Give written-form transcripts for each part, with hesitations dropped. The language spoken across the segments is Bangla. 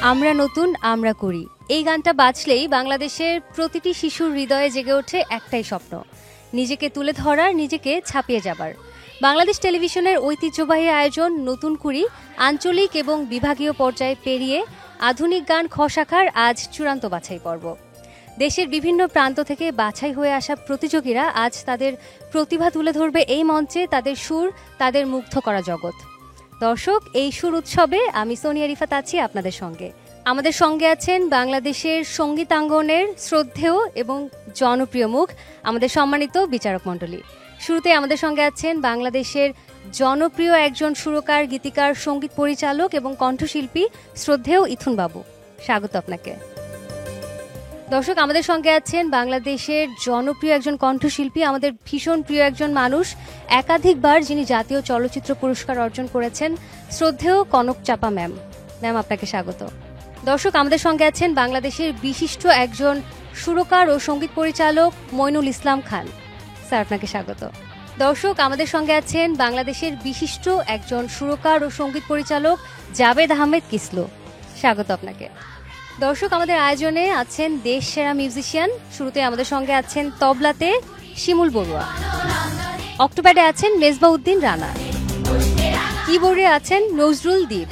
আমরা নতুন আমরা করি এই গানটা বাজলেই বাংলাদেশের প্রতিটি শিশুর হৃদয়ে জেগে ওঠে একটাই স্বপ্ন, নিজেকে তুলে ধরার, নিজেকে ছাপিয়ে যাবার। বাংলাদেশ টেলিভিশনের ঐতিহ্যবাহী আয়োজন নতুন কুড়ি আঞ্চলিক এবং বিভাগীয় পর্যায়ে পেরিয়ে আধুনিক গান খ শাখার আজ চূড়ান্ত বাছাই পর্ব। দেশের বিভিন্ন প্রান্ত থেকে বাছাই হয়ে আসা প্রতিযোগীরা আজ তাদের প্রতিভা তুলে ধরবে এই মঞ্চে, তাদের সুর, তাদের মুগ্ধ করা জগৎ। দর্শক, এই সুর উৎসবে আমি সোনিয়া রিফাত আছি আপনাদের সঙ্গে। আমাদের সঙ্গে আছেন বাংলাদেশের সঙ্গীতাঙ্গনের শ্রদ্ধেয় এবং জনপ্রিয় মুখ, আমাদের সম্মানিত বিচারক মণ্ডলী। শুরুতে আমাদের সঙ্গে আছেন বাংলাদেশের জনপ্রিয় একজন সুরকার, গীতিকার, সঙ্গীত পরিচালক এবং কণ্ঠশিল্পী শ্রদ্ধেয় ইথুন বাবু। স্বাগত আপনাকে। দর্শক, আমাদের সঙ্গে আছেন বাংলাদেশের জনপ্রিয় একজন কণ্ঠশিল্পী, আমাদের ভীষণ প্রিয় একজন মানুষ, একাধিকবার যিনি জাতীয় চলচ্চিত্র পুরস্কার অর্জন করেছেন, শ্রদ্ধেয় কনক চাপা ম্যাম। ম্যাম, আপনাকে স্বাগত। দর্শক, আমাদের সঙ্গে আছেন বাংলাদেশের বিশিষ্ট একজন সুরকার ও সঙ্গীত পরিচালক মইনুল ইসলাম খান। স্যার, আপনাকে স্বাগত। দর্শক, আমাদের সঙ্গে আছেন বাংলাদেশের বিশিষ্ট একজন সুরকার ও সঙ্গীত পরিচালক জাভেদ আহমেদ কিসলু। স্বাগত আপনাকে। দর্শক, আমাদের আয়োজনে আছেন দেশ সেরা মিউজিশিয়ান। শুরুতে আমাদের সঙ্গে আছেন তবলাতে শিমুল বড়ুয়া, অক্টোপ্যাডে আছেন মেজবা উদ্দিন রানা, কিবোর্ডে আছেন নজরুল দ্বীপ,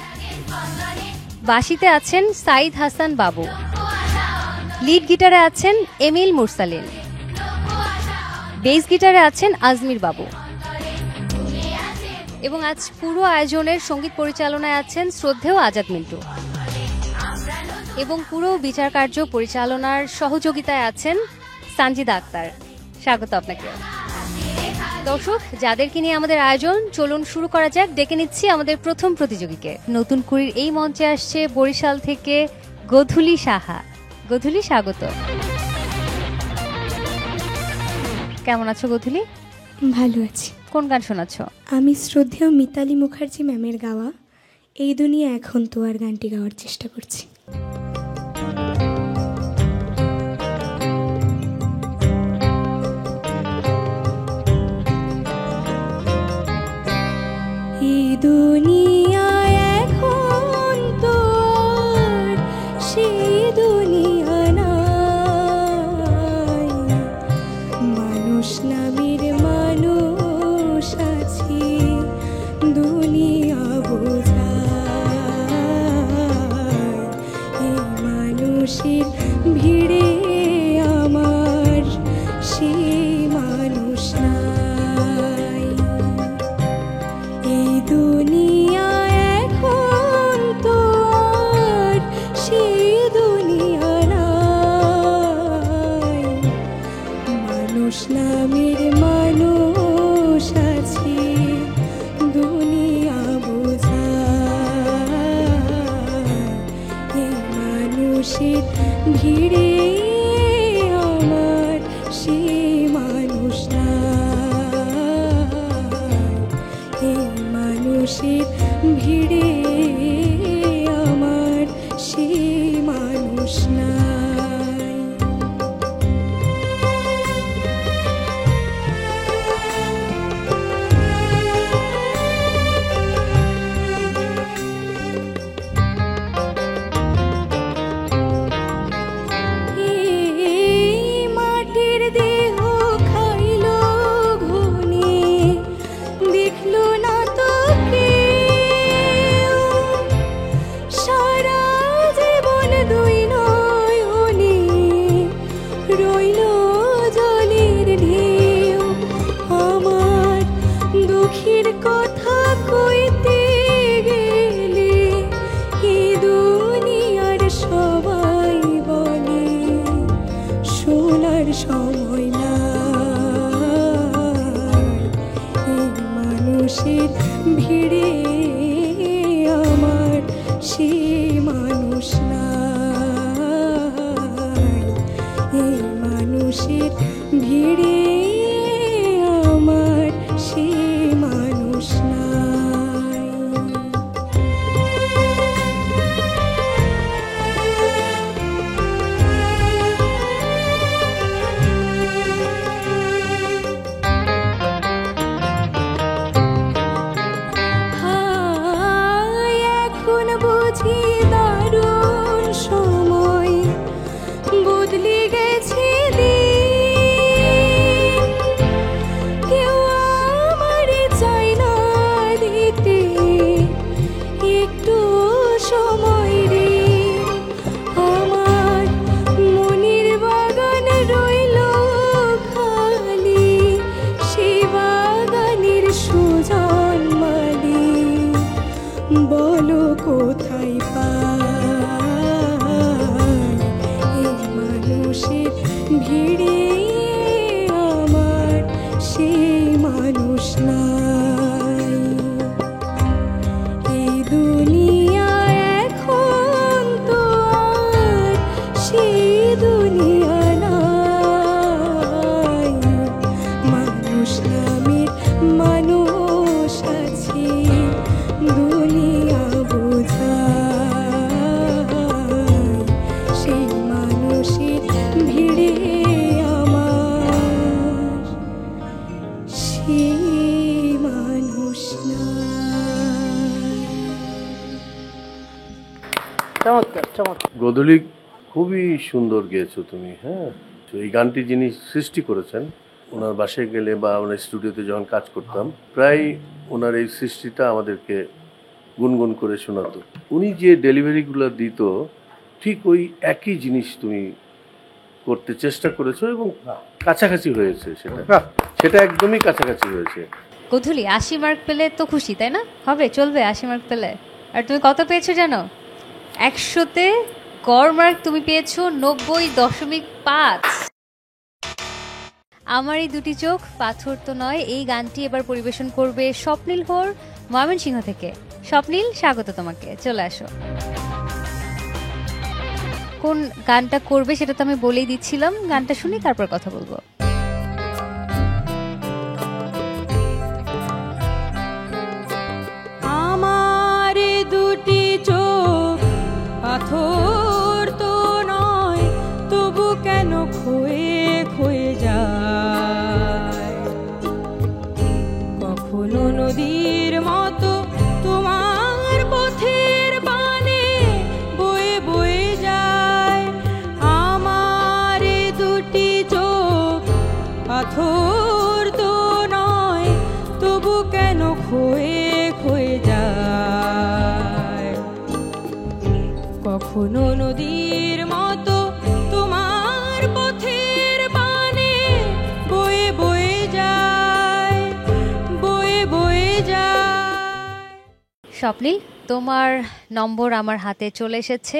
বাঁশিতে আছেন সাইদ হাসান বাবু, লিড গিটারে আছেন এমিল মুরসালিন, বেস গিটারে আছেন আজমির বাবু এবং আজ পুরো আয়োজনের সঙ্গীত পরিচালনায় আছেন শ্রদ্ধেয় আজাদ মিন্টু এবং পুরো বিচার কার্য পরিচালনার সহযোগিতায় আছেন সানজিদা আক্তার। স্বাগত আপনাকে। দর্শক, যাদেরকে নিয়ে আমাদের আয়োজন, চলুন শুরু করা যাক। ডেকে নিচ্ছি আমাদের প্রথম প্রতিযোগীকে। নতুন কুড়ির এই মঞ্চে আসছে বরিশাল থেকে গধূলি সাহা। গধূলি, স্বাগত। কেমন আছো গধূলি? ভালো আছি। কোন গান শোনাচ্ছ? আমি শ্রদ্ধেয় মিতালি মুখার্জি ম্যামের গাওয়া এই দুনিয়া এখন তো আর গানটি গাওয়ার চেষ্টা করছি। এই দুনিয়া এখন তো সেই দুনিয়া নাই, মানুষ নামের মানুষ আছে, দুনিয়া বোঝায়। এই মানুষের ভিড়ে আমার সেই মানুষ নাই। এই দুনিয়া এখন তো আর সেই দুনিয়া নাই, মানুষ নামের মানুষ আছে, দুনিয়া বোঝায়। এই মানুষের ভিড়ে আমার সেই মানুষ নাই, এই মানুষের ভিড়ে আমার সেই মানুষ নাই। মাটির দেহ খাইলো ঘুনে, দেখলো না তো কেউ, সারা জীবন দুই নয়নে রইল জলের ঢেউ। আমার দুঃখের কথা কইতে গেলে এ দুনিয়ার সবাই বলে শোনার সময় নাই। এই মানুষের ভিড়ে আমার সেই মানুষ নাই, এই মানুষের ভিড়ে আমার সেই মানুষ নাই। হায়, এখন বুঝি দারুণ চমৎকার চমৎকার। গোধূলি খুবই সুন্দর গেয়েছো তুমি। হ্যাঁ, তো এই গানটি যিনি সৃষ্টি করেছেন, ওনার বাসায় গেলে বা ওনার স্টুডিওতে যখন কাজ করতাম, প্রায় ওনার এই সৃষ্টিটা আমাদেরকে গুনগুন করে শোনাতো। উনি যে ডেলিভারিগুলো দিত, ঠিক ওই একই জিনিস তুমি করতে চেষ্টা করেছো এবং কাছাকাছি হয়েছে। সেটা একদমই কাছাকাছি হয়েছে। গোধূলি 80 মার্ক পেলে তো খুশি, তাই না? হবে, চলবে 80 মার্ক পেলে। আর তুমি কত পেয়েছো জানো? 100তে গড় মার্ক তুমি পেয়েছো 90.5। আমার এই দুটি চোখ পাথর তো নয়, এই গানটি এবার পরিবেশন করবে স্বপ্নীল হোর ময়মনসিংহ থেকে। স্বপ্নীল, স্বাগত তোমাকে, চলে আসো। কোন গানটা করবে সেটা তো আমি বলেই দিচ্ছিলাম, গানটা শুনি তারপর কথা বলবো। আমার দুটি চোখ পাথর তো নয়, তবু কেন ক্ষয়ে ক্ষয়ে যায়। কখনো নদীর মতো তোমার পথের পানে বয়ে বয়ে যায়। আমার দুটি চোখ পাথর তো নয়, তবু কেন ক্ষয়ে ক্ষয়ে যায়। কখনো নদীর মতো তোমার পথের পানে বয়ে বয়ে যায়, বয়ে বয়ে যায়। স্বপ্নীল, তোমার নম্বর আমার হাতে চলে এসেছে।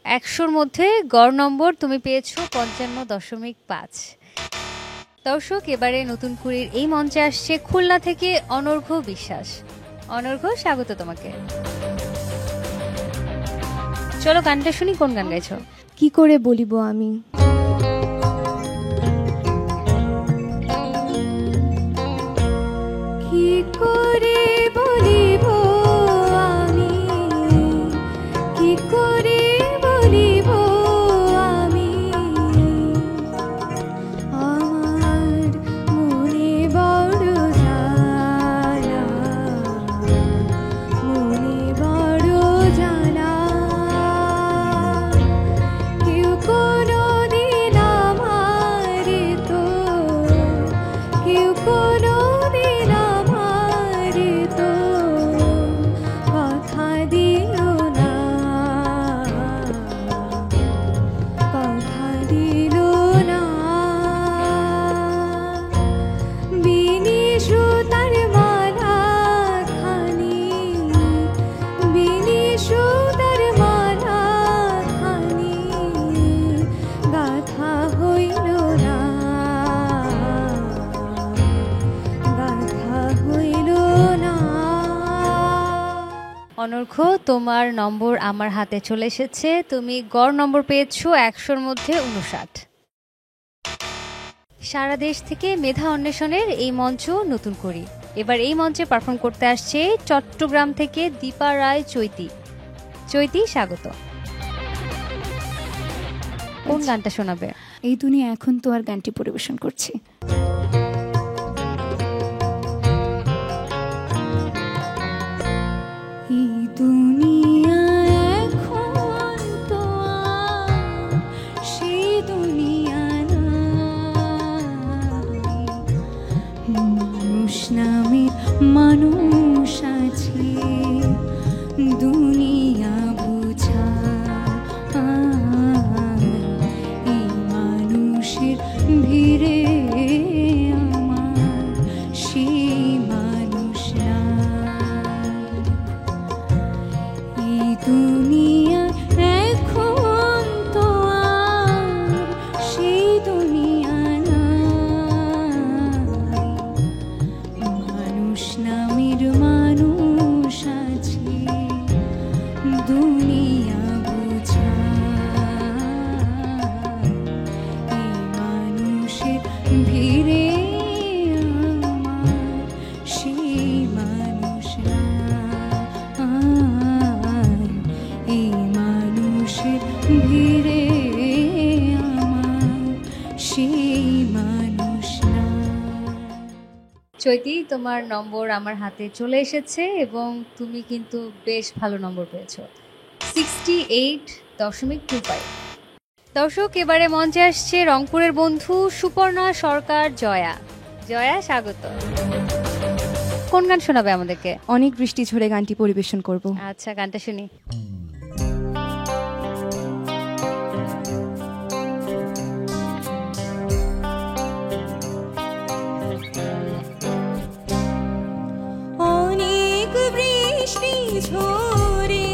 100-র মধ্যে গড় নম্বর তুমি পেয়েছো 55.5। দর্শক, এবারে নতুন কুড়ির এই মঞ্চে আসছে খুলনা থেকে অনর্ঘ্য বিশ্বাস। অনর্ঘ্য, স্বাগত তোমাকে। চলো গানটা শুনি, কোন গান গাইছো? কি করে বলিব আমি। কি করে বলিব আমি, কি করে বলিব আমি, আমার মনে বড় জ্বালা, মনে বড় জ্বালা। কেউ কোনোদিন আমারে তো, কেউ কোনোদিন আমারে তো কথা দিল না, কথা দিল না। বিনি সুতার মালা খানি, বিনি সুতার মালা খানি গাথা হইল না, গাথা হইল না। অনর্ঘ্য, তোমার নম্বর আমার হাতে চলে এসেছে। তুমি গড় নম্বর পেয়েছো 100-র মধ্যে 59। সারা দেশ থেকে মেধা অন্বেষণের এই মঞ্চ নতুন করি। এবার এই মঞ্চে পারফর্ম করতে আসছে চট্টগ্রাম থেকে দীপা রায় চৈতি। চৈতি, স্বাগত। কোন গানটা শোনাবে? এই দুনিয়া এখন তো আর গানটি পরিবেশন করছি। এই দুনিয়া এখন তো আর সেই দুনিয়া নাই। মানুষ নামে মানুষ আছে, দুনিয়া বুঝা এই মানুষের ভিড়ে আমার সেই মানুষ নাই। এই দুনিয়া এখন তো আর সেই দুনিয়া নাই। মানুষ নামের মানুষ আছে, দুনিয়া বুঝা এই মানুষের ভিড়ে আমার সেই মানুষ নাই। এই মানুষের ভিড়ে আমার সেই মানুষ নাই। চৈতি, তোমার নম্বর আমার হাতে চলে এসেছে এবং তুমি কিন্তু বেশ ভালো নম্বর পেয়েছো। 68.25। দর্শক, এবারে মঞ্চে আসছে রংপুরের বন্ধু সুপর্ণা সরকার জয়া। জয়া, স্বাগত। কোন গান শোনাবে আমাদেরকে? অনেক বৃষ্টি ঝরে গানটি পরিবেশন করব। আচ্ছা, গানটা শুনি। অনেক বৃষ্টি ঝরে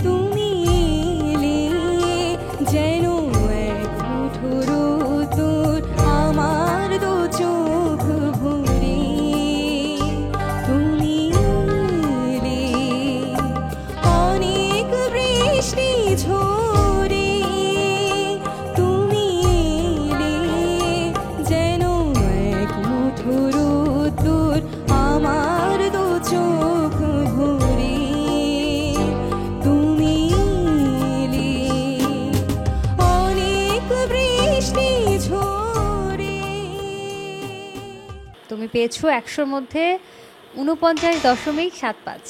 তুমি এলে, যেন এক মুঠো রোদ আমার দু চোখ ভরে। তুমি এলে, অনেক বৃষ্টি ঝরে তুমি এলে, যেন এক মুঠো রোদ আমার দু চোখ ভরে। তুমি এলে, অনেক বৃষ্টি ঝরে। তুমি পেয়েছো 100-র মধ্যে 49.75।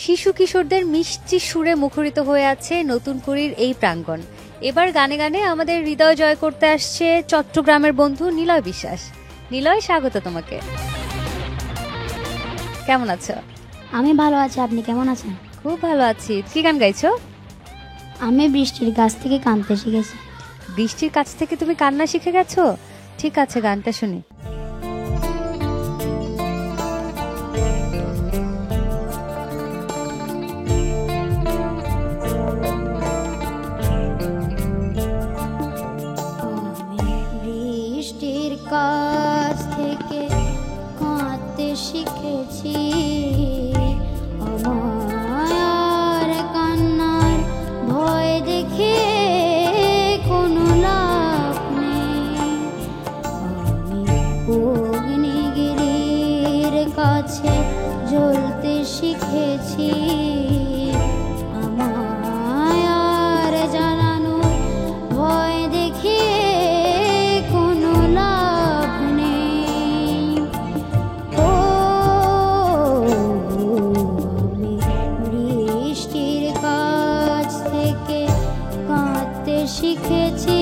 শিশু কিশোরদের মিষ্টি সুরে মুখরিত হয়ে আছে নতুন কুড়ির এই প্রাঙ্গণ। এবার গানে গানে আমাদের হৃদয় জয় করতে আসছে চট্টগ্রামের বন্ধু নিলয় বিশ্বাস। নিলয়, স্বাগত তোমাকে। কেমন আছো? আমি ভালো আছি, আপনি কেমন আছেন? খুব ভালো আছি। কি গান গাইছো? আমি বৃষ্টির কাছ থেকে কাঁদতে শিখেছি। বৃষ্টির কাছ থেকে তুমি কান্না শিখে গেছো? ঠিক আছে, গানটা শুনি। আমি বৃষ্টির কাছ থেকে কাঁদতে শিখেছি, আমার কান্নার ভয় দেখে কোনো লাভ নেই। আমি অগ্নিগিরির কাছে জ্বলতে শিখেছি, আমায় আর জানানো ভয় দেখে কোনো লাভ নেই। ও আমি বৃষ্টির কাছ থেকে কাঁদতে শিখেছি।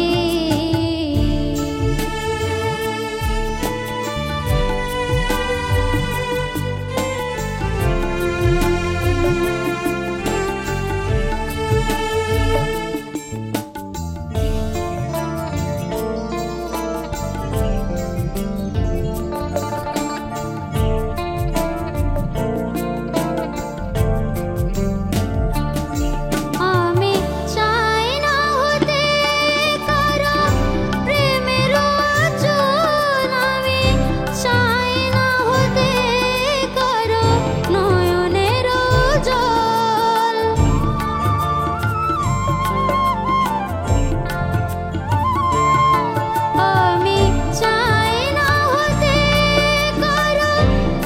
আমি চাই না হতে কারো প্রেমের আঁচল, আমি চাই না হতে কারো নয়নের জল। আমি চাই না হতে কারো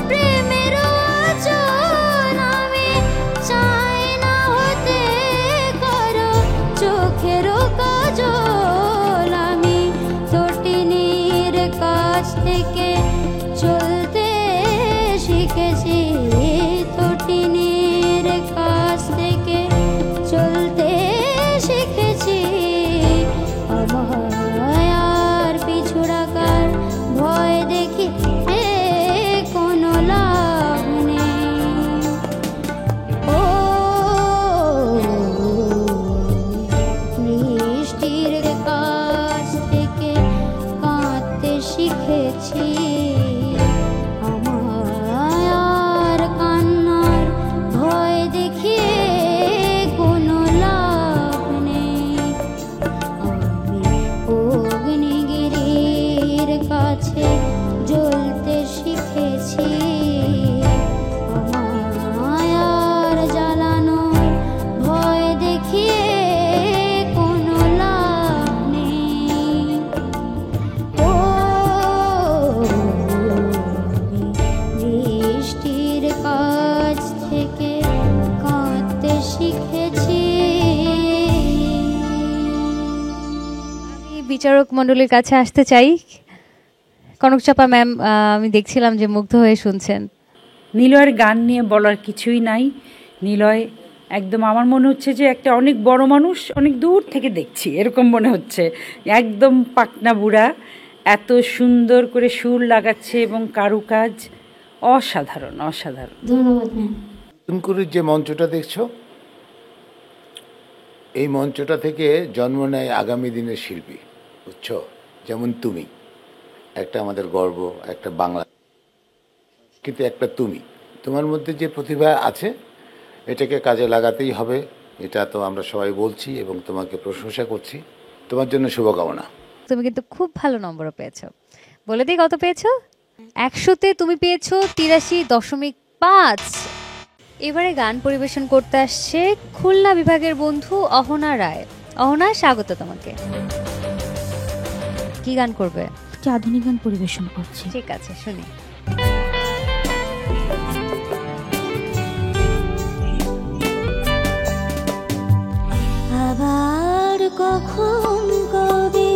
প্রেমের আঁচল, আমি চাই না হতে কারো চোখের কাজল। আমি তটিনীর কাছ থেকে চলতে শিখেছি, তটিনীর কাছ থেকে চলতে শিখেছি। আমায় আর পিছু রাখার ভয় দেখি কোনো লাভ নেই। ও বৃষ্টির কাছ থেকে কাঁদতে শিখেছি, আমায় আর কান্নার ভয় দেখিয়ে কোনো লাভ নেই। আমি অগ্নিগিরির কাছে জ্বলতে শিখেছি, আমায় আর জ্বালানোর ভয় দেখিয়ে কোনো লাভ নেই। ও আমি বৃষ্টির কাছ থেকে কাঁদতে শিখেছি। আমি বিচারক মণ্ডলীর কাছে আসতে চাই। কনকচাপা ম্যাম, আমি দেখছিলাম যে মুগ্ধ হয়ে শুনছেন। নিলয়ের গান নিয়ে বলার কিছুই নাই। নিলয় একদম আমার মনে হচ্ছে যে একটা অনেক বড় মানুষ অনেক দূর থেকে দেখছি, এরকম মনে হচ্ছে। একদম পাকনা বুড়া, এত সুন্দর করে সুর লাগাচ্ছে এবং কারুকাজ অসাধারণ অসাধারণ। ধন্যবাদ ম্যাম। তুনকুরির যে মঞ্চটা দেখছো, এই মঞ্চটা থেকে জন্ম নেয় আগামী দিনের শিল্পী, বুঝছো? যেমন তুমি একটা আমাদের গর্ব, একটা বাংলা, কিন্তু একটা তোমার মধ্যে যে প্রতিভা আছে এটাকে কাজে লাগাতেই হবে, এটা তো আমরা সবাই বলছি এবং তোমাকে প্রশংসা করছি। তোমার জন্য শুভকামনা। তুমি কিন্তু খুব ভালো নম্বরও পেয়েছো। বলে দিই কত পেয়েছো? 100-তে তুমি পেয়েছো 83.5। এবারে গান পরিবেশন করতে আসছে খুলনা বিভাগের বন্ধু অহনা রায়। অহনা, স্বাগত তোমাকে। কি গান করবে? আধুনিক গান পরিবেশন করছি। ঠিক আছে, শুনি। আবার কখন কবে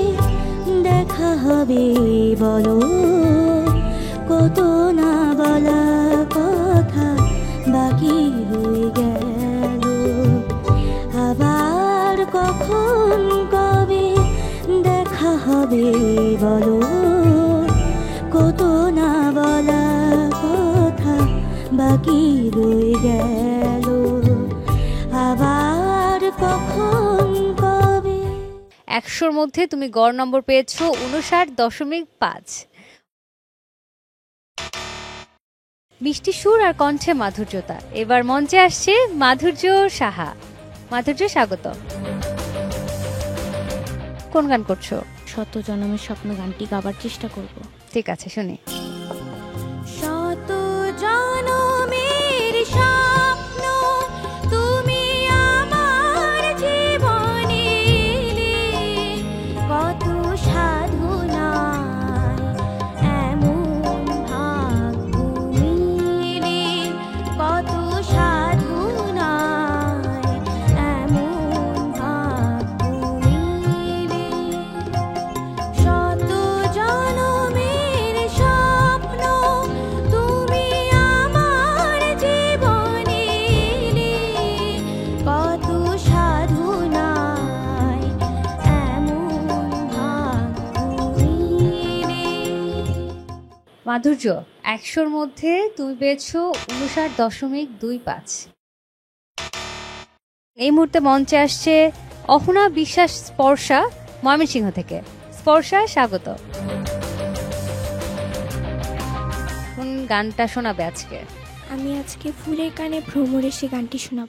দেখা হবে বলো, কত না বলা কথা বাকি রয়ে গেল। আবার কখন কবে দেখা হবে বলো, কত না বলা কথা বাকি রয়ে গেল। আবার কখন কবে। 100-র মধ্যে তুমি গড় নম্বর পেয়েছো 59.5। মিষ্টি সুর আর কণ্ঠে মাধুর্যতা। এবার মঞ্চে আসছে মাধুর্য সাহা। মাধুর্য, স্বাগত। কোন গান করছো? শত জনমের স্বপ্ন গানটি গাবার চেষ্টা করব। ঠিক আছে, শুনি। শত জনমের স্বপ্ন তুমি আমার জীবনে এলে, কত সাধনায় এমন ভাগ্য মিলে, কত সাধনায় এমন ভাগ্য মিলে। শত জনমের স্বপ্ন তুমি আমার জীবনে এলে, কত সাধনায় এমন ভাগ্য মিলে। মাধুর্য, 100-র মধ্যে তুমি পেয়েছো 59.25। এই মুহূর্তে মঞ্চে আসছে অহনা বিশ্বাস স্পর্শা ময়মনসিংহ থেকে। স্পর্শা, স্বাগত। কোন গানটা শোনাবে আজকে? আমি আজকে ফুলের কানে ভ্রমরে সে গানটি শোনাব।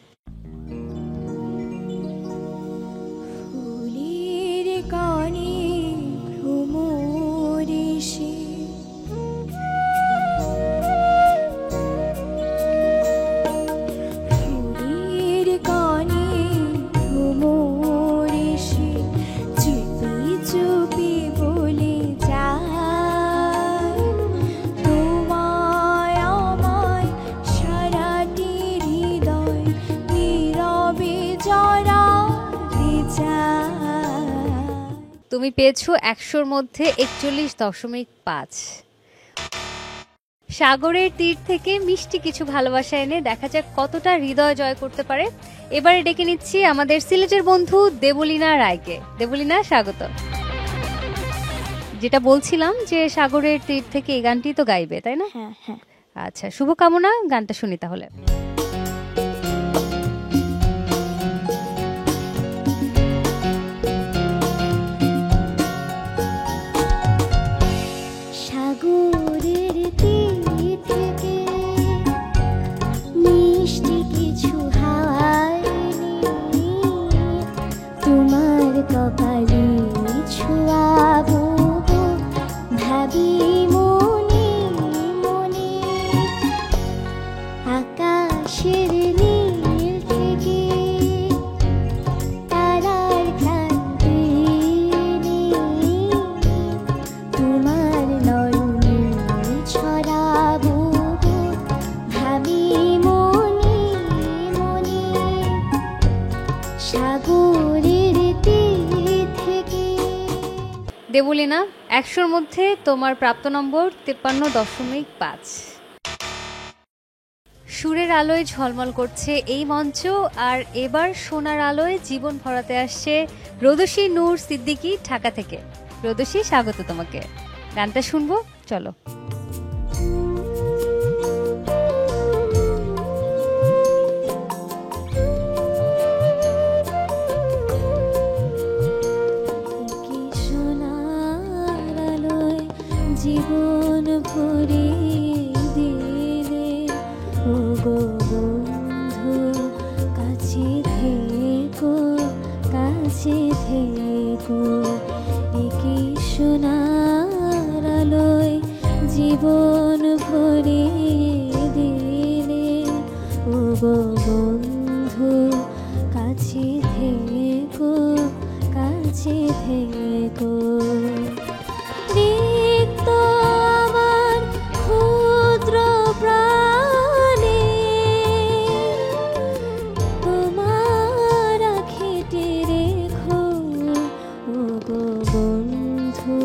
ফুলের কানে ভ্রমরে সে, ফুলের কানে ভ্রমরে সে চুপি চুপি বলে যায়, তোমায় আমায় সারাটি হৃদয় নীরবে জড়াতে চায়। তুমি পেয়েছো 100-র মধ্যে 41.5। সাগরের তীর থেকে মিষ্টি কিছু ভালোবাসা এনে দেখা যাক কতটা হৃদয় জয় করতে পারে। এবারে ডেকে নিচ্ছি আমাদের সিলেটের বন্ধু দেবলীনা রায়কে। দেবলীনা, স্বাগত। যেটা বলছিলাম যে সাগরের তীর থেকে এই গানটি তো গাইবে, তাই না? হ্যাঁ হ্যাঁ। আচ্ছা, শুভকামনা। গানটা শুনি তাহলে। সাগরের তীর থেকে মিষ্টি কিছু হাওয়ায় তোমার কপালে ছোঁয়াবো, ভাবি মনে মনে আকাশের নীল থেকে তারার ক্লান্তি তোমার নয়নে ছড়াবো, ভাবি মনে মনে সাগরের তীর থেকে। দেবলীনা, 100-র মধ্যে তোমার প্রাপ্ত নম্বর 53.5। সুরের আলোয় ঝলমল করছে এই মঞ্চ, আর এবার সোনার আলোয় জীবন ভরাতে আসছে রোদসী নূর সিদ্দিকী ঢাকা থেকে। রোদসী, স্বাগত তোমাকে। গানটা শুনবো, চলো। কি সোনার আলোয় জীবন ভরিয়ে দিলে ও গো বন্ধু, কাছে থেকো, কাছে থেকো। কি সোনার আলোয় জীবন ভরিয়ে দিলে ও গো বন্ধু, কাছে থেকো, কাছে থেকো। রিক্ত আমার ক্ষুদ্র প্রাণে তোমার খেটে রেখো ও গো বন্ধু,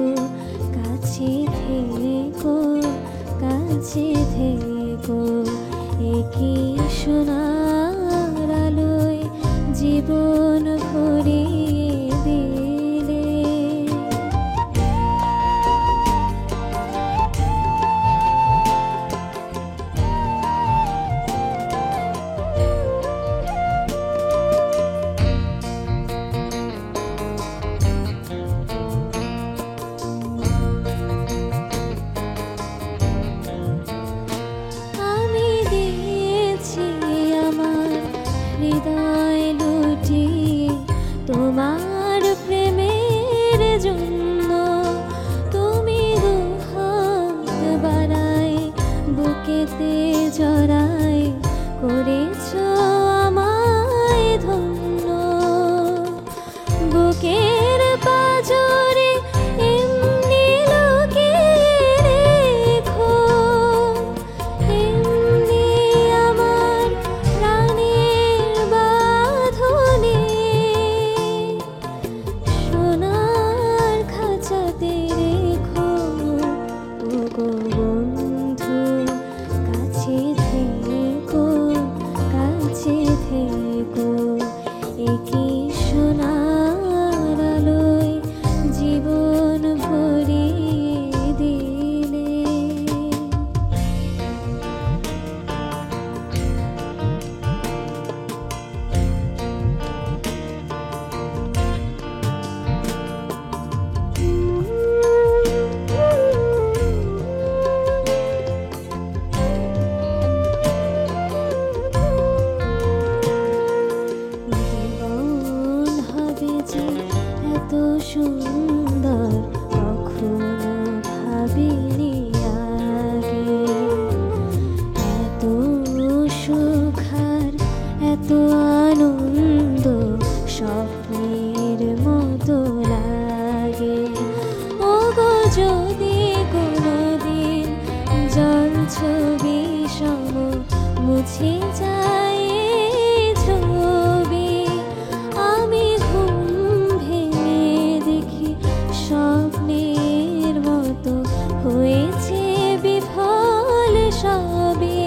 কাছে থেকো, কাছে থেকো। একই সোনার আলোয় জীবন ভরিয়ে দিলে। আমি দিয়েছি আমার হৃদয় লুটিয়ে তোমার প্রেমের জন্য। তুমি দুহাত বাড়ায় বুকেতে জড়ায় করেছো আমায় ধন্য। বুকের পাজরে এমনি লুকিয়ে রেখো, এমনি আমার প্রাণের বাঁধনে সোনার খাঁচাতে রেখো ও গো বন্ধু, কাছে থেকো, কাছে থেকো। একই সোনার আলোয় জীবন ভরিয়ে দিলে। জীবন হবে যে এত সুন্দর কখনো ভাবিনি আগে। এত সুখ আর এত আনন্দ স্বপ্নের মতো লাগে। ও গো যদি কোনোদিন জল ছবি সম মুছে যায় এই ছবি, আমি ঘুম ভেঙে দেখি স্বপ্নের মতো হয়েছে বিফল সবে।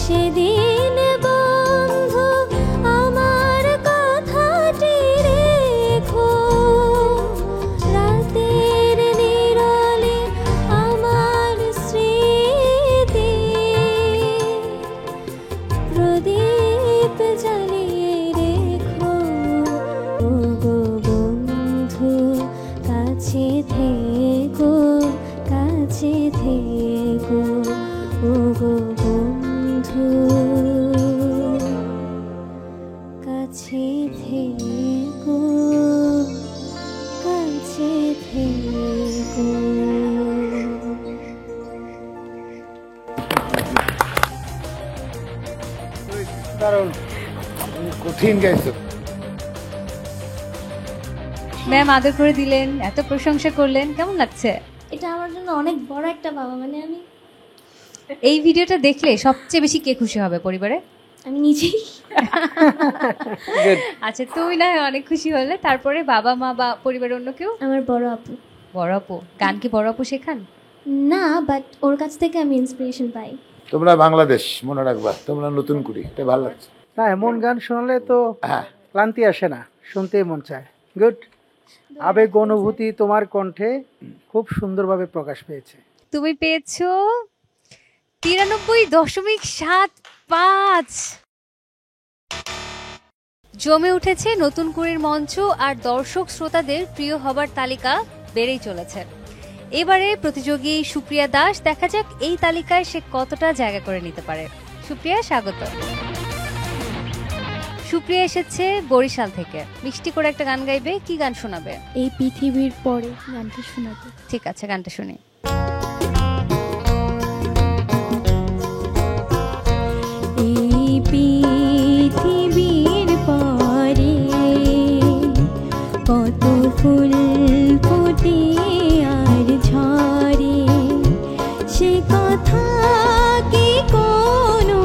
সেদিন বন্ধু আমার কথাটি রেখো, রাতের নিরলে আমার স্মৃতি প্রদীপ জ্বালিয়ে রেখো ও গো বন্ধু, কাছে থেকো, কাছে থেকো ও গো বন্ধু, কাছে থেকো, কাছে থেকো। দারুণ, কঠিন গাইছো। ম্যাম আদর করে দিলেন, এত প্রশংসা করলেন, কেমন লাগছে? এটা আমার জন্য অনেক বড় একটা পাওয়া। মানে এই ভিডিওটা দেখলে সবচেয়ে বেশি কে খুশি হবে পরিবারে? আমি নিজেই। আচ্ছা, তুমি না হয় অনেক খুশি হলে, তারপরে বাবা মা বা পরিবারের অন্য কেউ? আমার বড় আপু। বড় আপু? গান কি বড় আপু শেখান? না, বাট ওর কাছ থেকে আমি ইন্সপিরেশন পাই। তোমরা বাংলাদেশ মনে রাখবা, তোমরা নতুন কুড়ি, এটা ভালো লাগছে। না, এমন গান শোনালে তো হ্যাঁ, ক্লান্তি আসে না, শুনতেই মন চায়। গুড, আবেগ অনুভূতি তোমার কণ্ঠে খুব সুন্দরভাবে প্রকাশ পেয়েছে। তুমি পেয়েছো 93.75। জমে উঠেছে নতুন কুড়ির মঞ্চ, আর দর্শক শ্রোতাদের প্রিয় হবার তালিকা বেড়েই চলেছে। এবারে প্রতিযোগী সুপ্রিয়া দাস, দেখা যাক এই তালিকায় সে কতটা জায়গা করে নিতে পারে। সুপ্রিয়া, স্বাগত। সুপ্রিয়া এসেছে বরিশাল থেকে, মিষ্টি করে একটা গান গাইবে। কি গান শোনাবে? এই পৃথিবীর পরে গানটি শোনাবে। ঠিক আছে, গানটা শুনি। এই পৃথিবীর পরে কত ফুল ফোটে আর ঝরে, সে কথা কি কোনো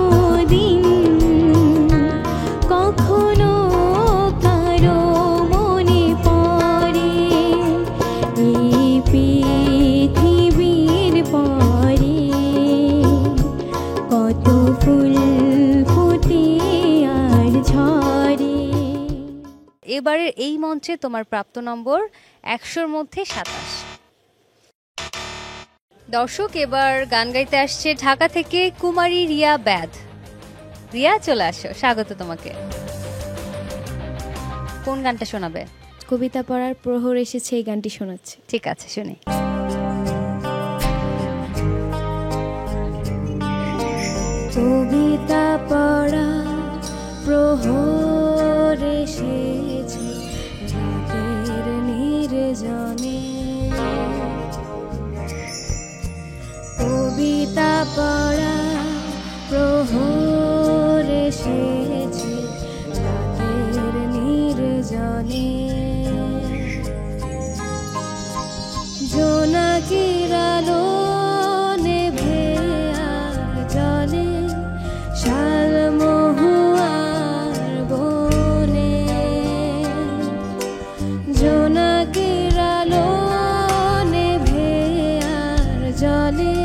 দিন কখনো কারো মনে পড়ে? এই পৃথিবীর পরে কত ফুল ফোটে আর ঝরে। এবারের এই মঞ্চে তোমার প্রাপ্ত নম্বর 100-র মধ্যে 27। দর্শক, এবার গান গাইতে আসছে ঢাকা থেকে কুমারী রিয়া ব্যাদ। রিয়া, চলে আসো, স্বাগত তোমাকে। কোন গানটা শোনাবে? কবিতা পড়ার প্রহর এসেছে, এই গানটি শোনাচ্ছে। ঠিক আছে, শুনি। কবিতা পড়া প্রহর এসেছে রাতের নির্জনে, কবিতা পড়া প্রহর এসেছে রাতের নির্জনে, জোনাকির আলো নেভে আর জলে শালমহুয়ার বনে, জোনাকির আলো নেভে আর জলে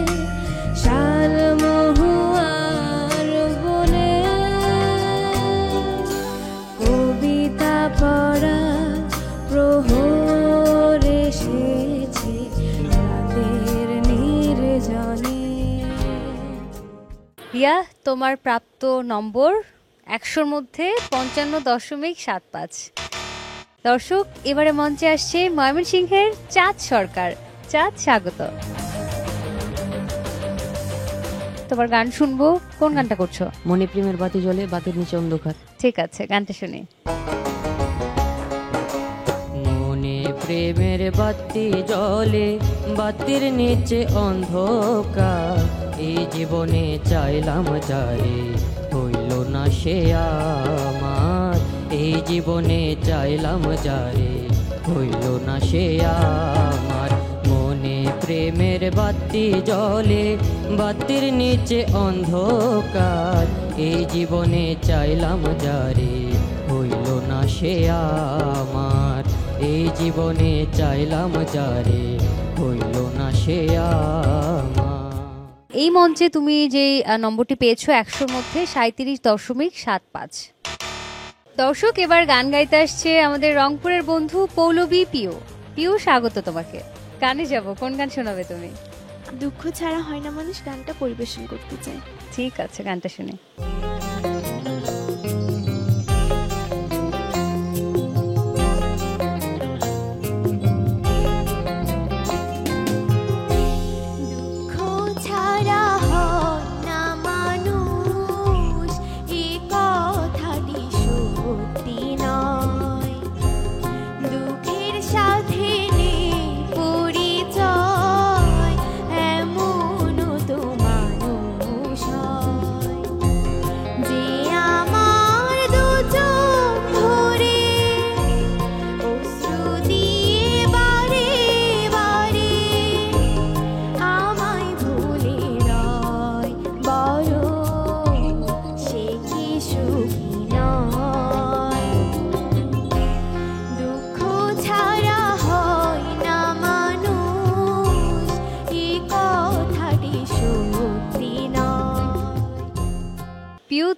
শালমহুয়ার বনে, কবিতা পড়া প্রহর এসেছে রাতের নির্জনে। রিয়া, তোমার প্রাপ্ত নম্বর 100-র মধ্যে 55.75। দর্শক, এবারে মঞ্চে আসছে ময়মনসিংহের চাঁদ সরকার। চাঁদ, স্বাগত। তোমার গান শুনবো। কোন গানটা করছো? মনে প্রেমের বাতি জ্বলে, বাতির নিচে অন্ধকার। ঠিক আছে, গানটা শুনি। মনে প্রেমের বাতি জ্বলে, বাতির নিচে অন্ধকার, এই জীবনে চাইলাম যারে, হইল না সে আমার। এই জীবনে চাইলাম যারে, হইল না সে আমার। মনে প্রেমের বাতি জ্বলে, বাতির নিচে অন্ধকার, এই জীবনে চাইলাম যারে, হইল না সে আমার। এই জীবনে চাইলাম যারে, হইল না সে আমার। এই মঞ্চে তুমি যে নম্বরটি পেয়েছো 100-র মধ্যে 37.75। দর্শক, এবার গান গাইতে আসছে আমাদের রংপুরের বন্ধু পৌলবী পিউ। পিউ, স্বাগত তোমাকে। গানে যাব, কোন গান শোনাবে তুমি? দুঃখ ছাড়া হয় না মানুষ গানটা পরিবেশন করতে চাই। ঠিক আছে, গানটা শুনি। দুঃখ ছাড়া হয় না মানুষ, এ কথাটি সত্যি নয়। দুঃখের সাথে নেই পরিচয়, এমনও তো মানুষ হয়।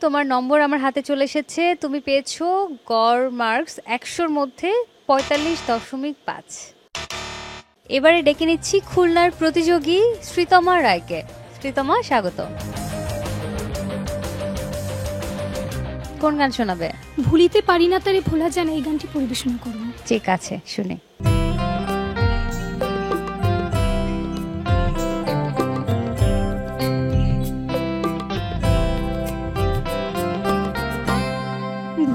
তোমার নম্বর আমার হাতে চলে এসেছে। তুমি পেয়েছো গড় মার্কস 100-র মধ্যে 45.5। এবারে ডেকে নিচ্ছি খুলনার প্রতিযোগী শ্রীতমা রায়কে। শ্রীতমা, স্বাগত। কোন গান শোনাবে? ভুলিতে পারি না তারে ভোলা যায় না, এই গানটি পরিবেশন করব। ঠিক আছে, শুনে।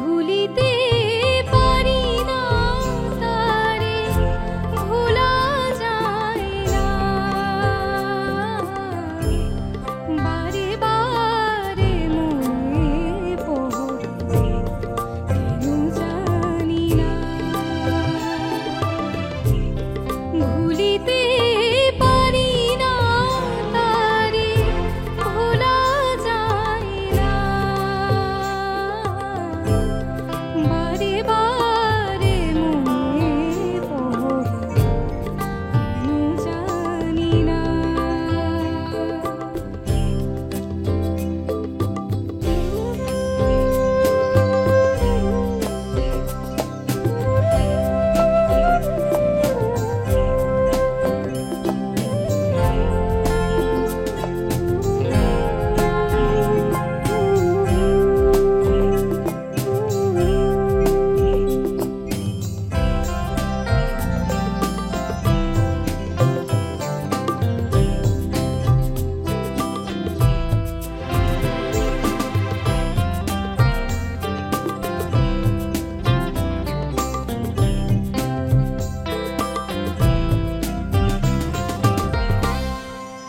ভুলিতে পারি না তারে ভোলা যায় না, বারে বারে মনে পড়ে কেন জানি না। ভুলিতে পারি না তারে ভোলা যায় না, বারে বারে মনে পড়ে কেন জানি না।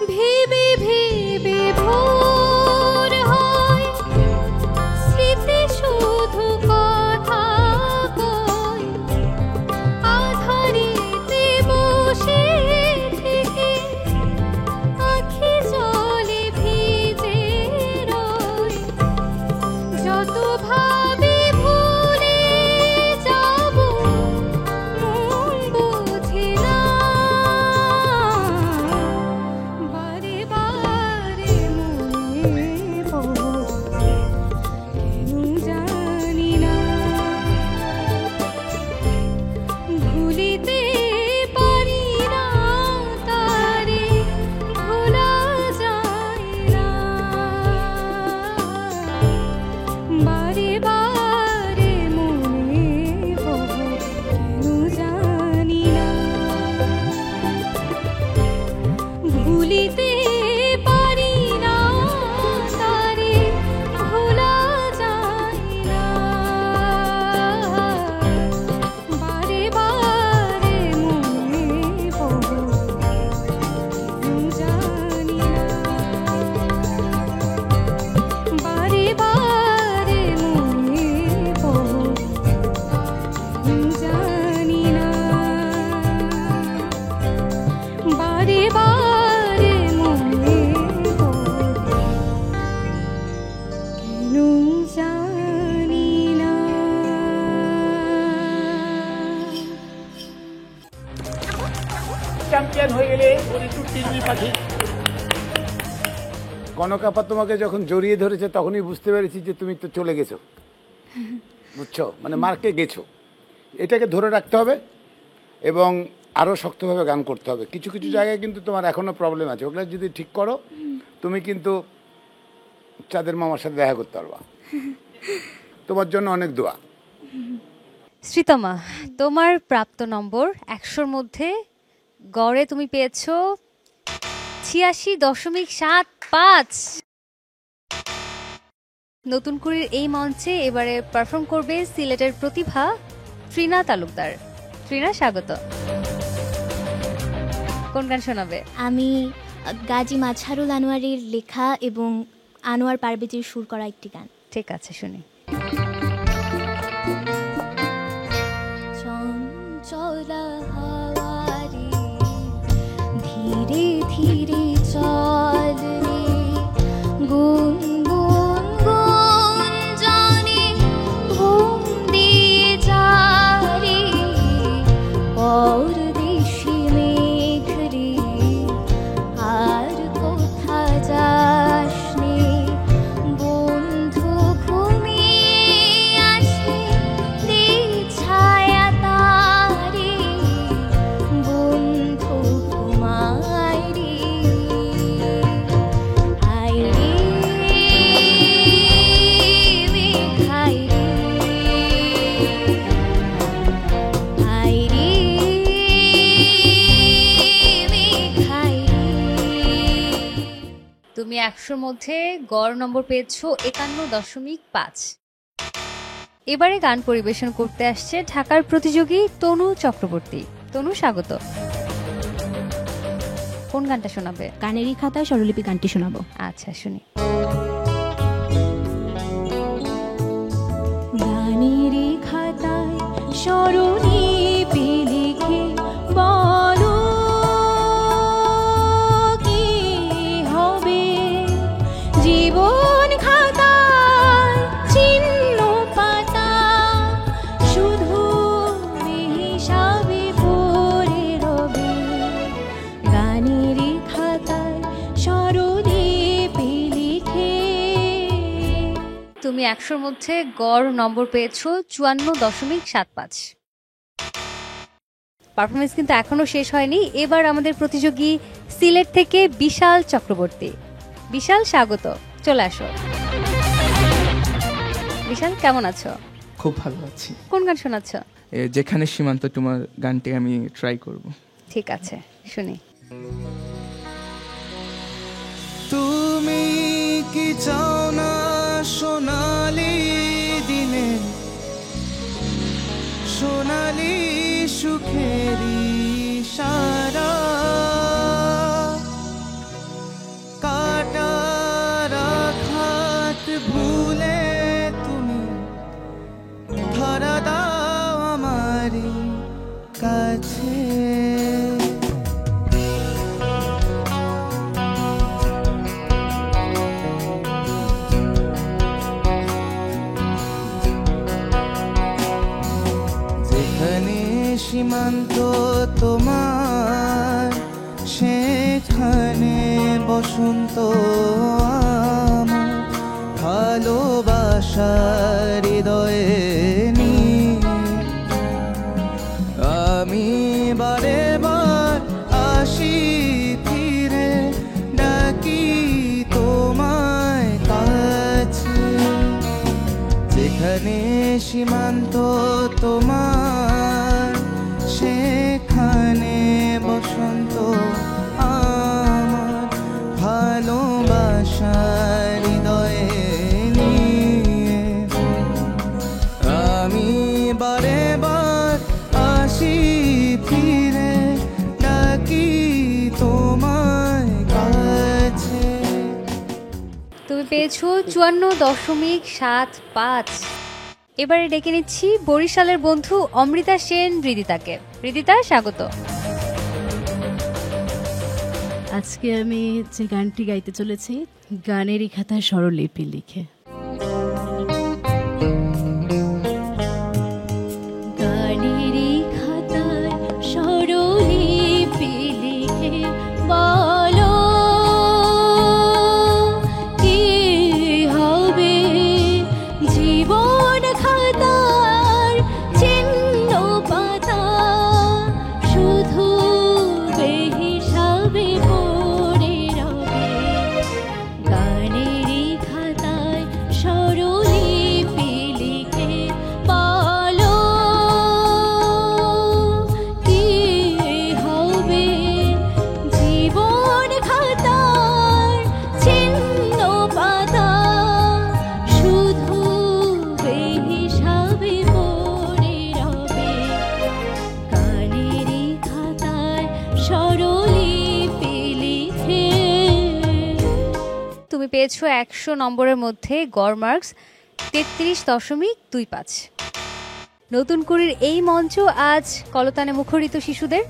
ভেবে ভেবে ভোর হয়, স্মৃতি শুধু কথা কয়, আধারিতে বসে থেকে আখি জলে ভিজে রয়। যত ভাবি ভুলে যাব মন বোঝে না, বারে বারে মনে পড়ে কেন জানি না। ভুলিতে পারি না তারে ভোলা যায় না, বারে বারে মনে পড়ে কেন জানি না। ভুলিতে পারি না তারে ভোলা যায় না, বারে বারে মনে পড়ে কেন জানি না, বারে বারে মনে পড়ে কেন জানি না, বারে বারে মনে পড়ে কেন জানি না। চ্যাম্পিয়ন হয়ে গেলে ওর একটু টিভি পাখি। কনকাপা তোমাকে যখন জড়িয়ে ধরেছে তখনই বুঝতে পেরেছি যে তুমি তো চলে গেছো, বুঝছো, মানে মার্কে গেছো। এটাকে ধরে রাখতে হবে এবং আরও শক্তভাবে গান করতে হবে। কিছু কিছু জায়গায় কিন্তু তোমার এখনও প্রবলেম আছে, ওগুলো যদি ঠিক করো তুমি কিন্তু চাঁদের মামার সাথে দেখা করতে পারবা। তোমার জন্য অনেক দোয়া। শ্রীতমা, তোমার প্রাপ্ত নম্বর 100-র মধ্যে গড়ে তুমি পেয়েছো 86.75। নতুন কুড়ির এই মঞ্চে এবারে পারফর্ম করবে সিলেটের প্রতিভা ট্রিনা তালুকদার। ট্রিনা, স্বাগত। কোন গান শোনাবে? আমি গাজী মাজহারুল আনোয়ারের লেখা এবং আনোয়ার পারভেজের সুর করা একটি গান। ঠিক আছে, শুনি। চঞ্চলা হাওয়ারে ধীরে ধীরে চল রে, গুনগুন গুঞ্জনে ঘুম দিয়ে যা রে, পরদেশি মেঘ রে আর কোথা যাস নে, বন্ধু 100-র মধ্যে গড় নম্বর পেয়েছো 51.5। এবারে গান পরিবেশন করতে আসছে ঢাকার প্রতিযোগী তনু চক্রবর্তী। তনু, স্বাগত। কোন গানটা শোনাবে? গানেরই খাতায় স্বরলিপি গানটি শোনাবো। আচ্ছা, শুনি। গানেরই খাতায় স্বরলিপি লিখে বলো কি হবে, জীবন খাতার চিহ্ন পাতা শুধু হিসাবে পড়ে রবে। গানেরই খাতায় স্বরলিপি লিখে। তুমি 100-র মধ্যে গড় নম্বর পেয়েছো 54.75। পারফরমেন্স কিন্তু এখনো শেষ হয়নি। এবার আমাদের প্রতিযোগী সিলেট থেকে বিশাল চক্রবর্তী। বিশাল, স্বাগত, চলে আসো। বিশাল, কেমন আছো? খুব ভালো আছি। কোন গান শোনাচ্ছ? যেখানে সীমান্ত তোমার গানটি আমি ট্রাই করব। ঠিক আছে, শুনি। তুমি কি চাও না সোনালি দিনে সোনালি সুখেরি সারা কাটার আঘাত ভুলে তুমি ধরা দাও আমারই কাছে। সীমান্ত তোমার সেখানে বসন্ত আমার ভালোবাসার হৃদয়ে আমি বারে বার আসি ফিরে ডাকি তোমায় কাছে। যেখানে সীমান্ত তোমার সেখানে বসন্ত আমার ভালোবাসার হৃদয়ে নিয়ে আমি বারে বার আসি ফিরে ডাকি তোমায় কাছে। তুমি পেয়েছো 54.75। এবারে ডেকে নিচ্ছি বরিশালের বন্ধু অমৃতা সেন হৃদিতাকে। হৃদিতা, স্বাগত। আজকে আমি যে গানটি গাইতে চলেছি গানেরই খাতায় স্বরলিপি লিখে। গানেরই খাতায় স্বরলিপি লিখে বলো কি হবে, জীবন খাতার চিহ্ন পাতা শুধু বেহিসাবে পড়ে রবে। গানেরই খাতায় স্বরলিপি লিখে বলো কি হবে, জীবন খাতার চিহ্ন পাতা শুধু বেহিসাবে পড়ে রবে। গানেরই খাতায় স্বরলিপি লিখে। তুমি পেয়েছো 100 নম্বরের মধ্যে গড় মার্কস 33.25। নতুন কুড়ির এই মঞ্চ আজ কলতানে মুখরিত শিশুদের।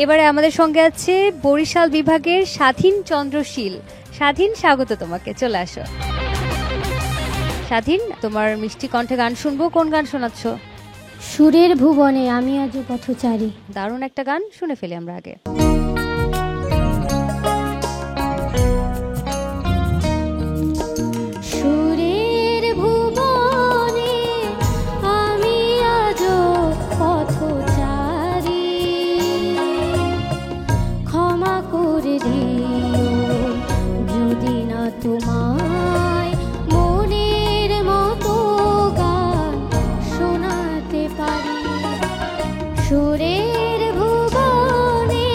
এবারে আমাদের সঙ্গে আছে বরিশাল বিভাগের স্বাধীন চন্দ্রশীল। স্বাধীন, স্বাগত তোমাকে, চলে আসো। স্বাধীন, তোমার মিষ্টি কণ্ঠে গান শুনবো। কোন গান শোনাচ্ছ? সুরের ভুবনে আমি আজ পথচারী। দারুণ একটা গান, শুনে ফেলি আমরা আগে। সুরের ভুবনে আমি আজ পথচারী, ক্ষমা করে দিও যদি না তোমায় মনের মতো গান শোনাতে পারি। সুরের ভুবনে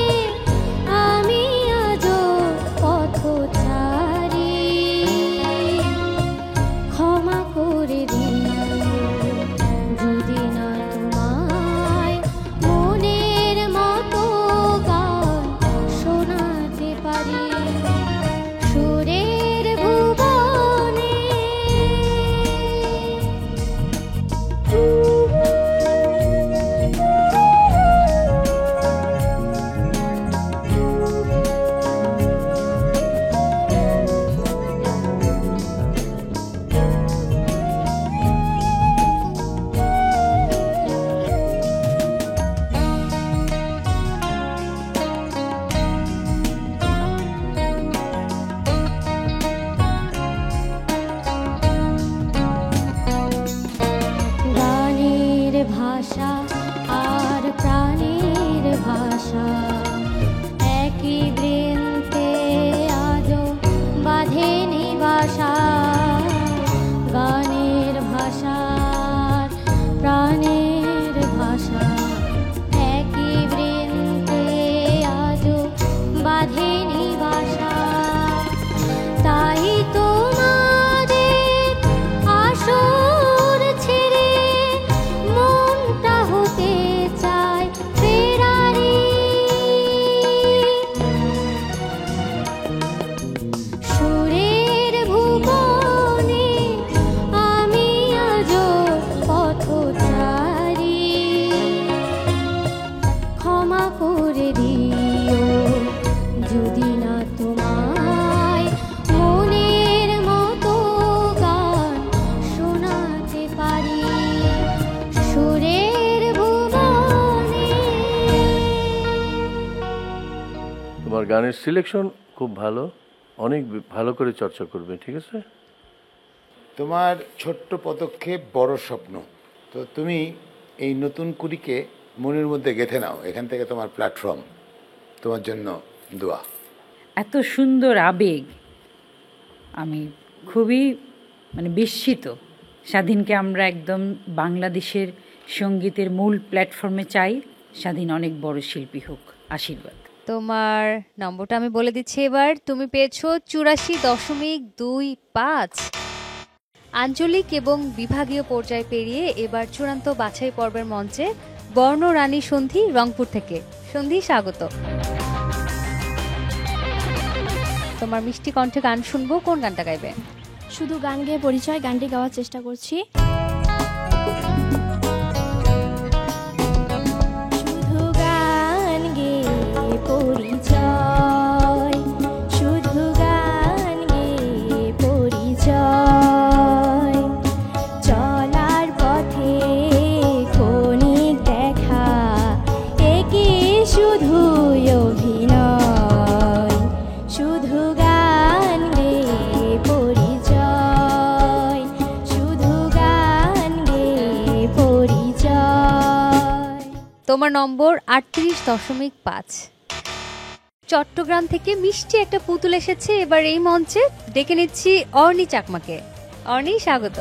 আমি আজ পথচারী, ভাষা আর প্রাণের ভাষা একই বৃন্তে আজও বাঁধেনি বাসা গানের ভাষা প্রাণের ভাষা একই বৃন্তে আজও বাঁধেনি বাসা তাই তোমাদের আসর ছেড়ে মনটা হতে চায় ফেরারি সুরের ভুবনে আমি আজও পথচারী ক্ষমা করে দিও যদি না তোমায় মনের মতো গান শোনাতে পারি সুরের ভুবনে। তোমার গানের সিলেকশন খুব ভালো, অনেক ভালো করে চর্চা করবে, ঠিক আছে? তোমার ছোট্ট পদক্ষেপ বড় স্বপ্ন। তো তুমি এই নতুন কুড়িকে মনের মধ্যে গেঁথে নাও, এখান থেকে তোমার প্ল্যাটফর্ম। তোমার জন্য দোয়া। এত সুন্দর আবেগ, আমি খুবই বিস্মিত। স্বাধীনকে আমরা একদম বাংলাদেশের সঙ্গীতের মূল প্ল্যাটফর্মে চাই। স্বাধীন অনেক বড় শিল্পী হোক, আশীর্বাদ। তোমার নম্বরটা আমি বলে দিচ্ছি এবার। তুমি পেয়েছো 84.25। আঞ্চলিক এবং বিভাগীয় পর্যায়ে পেরিয়ে এবার চূড়ান্ত বাছাই পর্বের মঞ্চে বর্ণরানী সন্ধি রংপুর থেকে। সন্ধি, স্বাগত। তোমার মিষ্টি কণ্ঠে গান শুনবো, কোন গানটা গাইবে? শুধু গান গেয়ে পরিচয় গানটি গাওয়ার চেষ্টা করছি। শুধু গান গেয়ে পরিচয়, শুধু গান গেয়ে পরিচয়, চলার পথে ক্ষণিক দেখা একে শুধুই অভিনয়, শুধু গান গেয়ে পরিচয়, শুধু গান গেয়ে পরিচয়। তোমার নম্বর 38.5। চট্টগ্রাম থেকে মিষ্টি একটা পুতুল এসেছে এবার এই মঞ্চে, ডেকে নিচ্ছি অর্ণি চাকমাকে। অর্ণি, স্বাগত।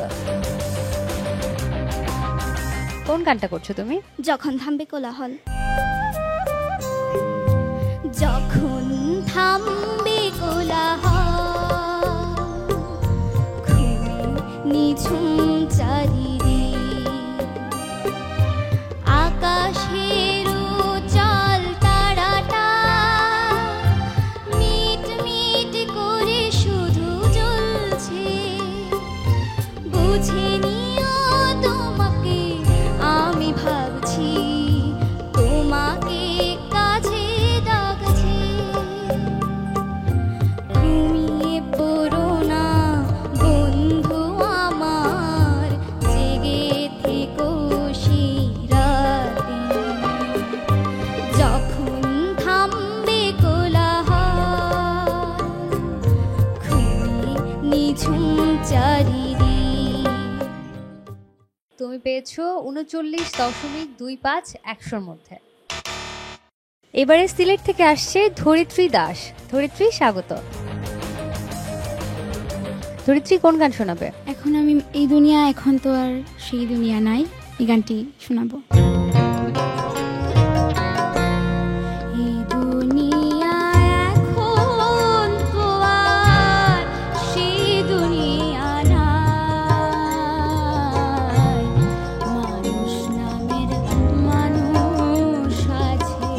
কোন গানটা করছো তুমি? যখন থামবে কোলাহল। যখন থামবে কোলাহল, খুবই নিঝুম চারিদিক, আকাশের উজ্জ্বল তারাটা মিট মিট করে শুধু জ্বলছে, বুঝে নিও তোমাকে আমি ভাবছি, তোমাকে কাছে ডাকছি। ঘুমিয়ে পড়ো না বন্ধু আমার, জেগে থেকো সেই রাতে। যখন থামবে কোলাহল, খুবই নিঝুম চারিদিক। তুমি পেয়েছো 39.25 100-র মধ্যে। এবারে সিলেট থেকে আসছে ধরিত্রী দাস। ধরিত্রী, স্বাগত। ধরিত্রী, কোন গান শোনাবে? এখন আমি এই দুনিয়া, এখন তো আর সেই দুনিয়া নাই, এই গানটি শোনাবো। এই দুনিয়া এখন তো আর সেই দুনিয়া নাই, মানুষ নামের মানুষ আছে,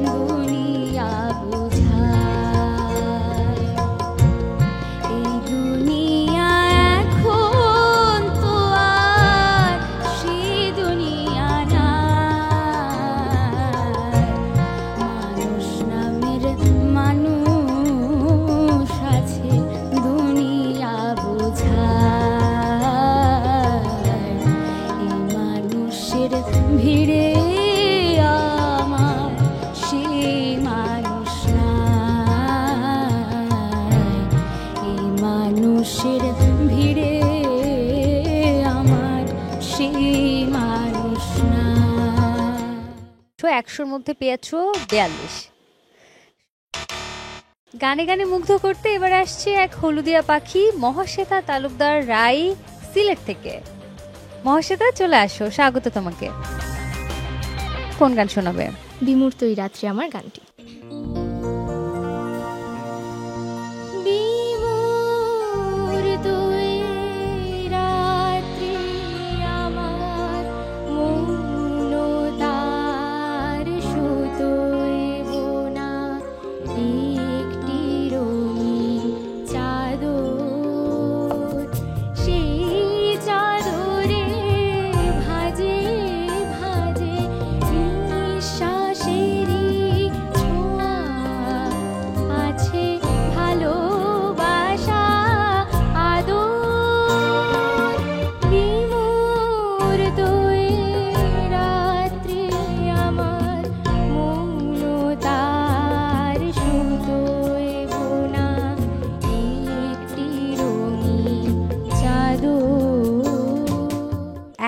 দুনিয়া বোঝায়। এই দুনিয়া এখন তো আর সেই দুনিয়া নাই, মানুষ নামের মানুষ আছে, দুনিয়া বোঝায়। এই মানুষের ভিড়ে আমার সেই মানুষ নাই, এই মানুষের ভিড়ে আমার সেই মানুষ 100-র মধ্যে পেয়েছো 42। গানে গানে মুগ্ধ করতে এবার আসছে এক হলুদিয়া পাখি, মহাশ্বেতা তালুকদার রাই, সিলেট থেকে। মহাশ্বেতা, চলে আসো, স্বাগত তোমাকে। কোন গান শোনাবে? বিমূর্তই রাত্রি আমার গানটি।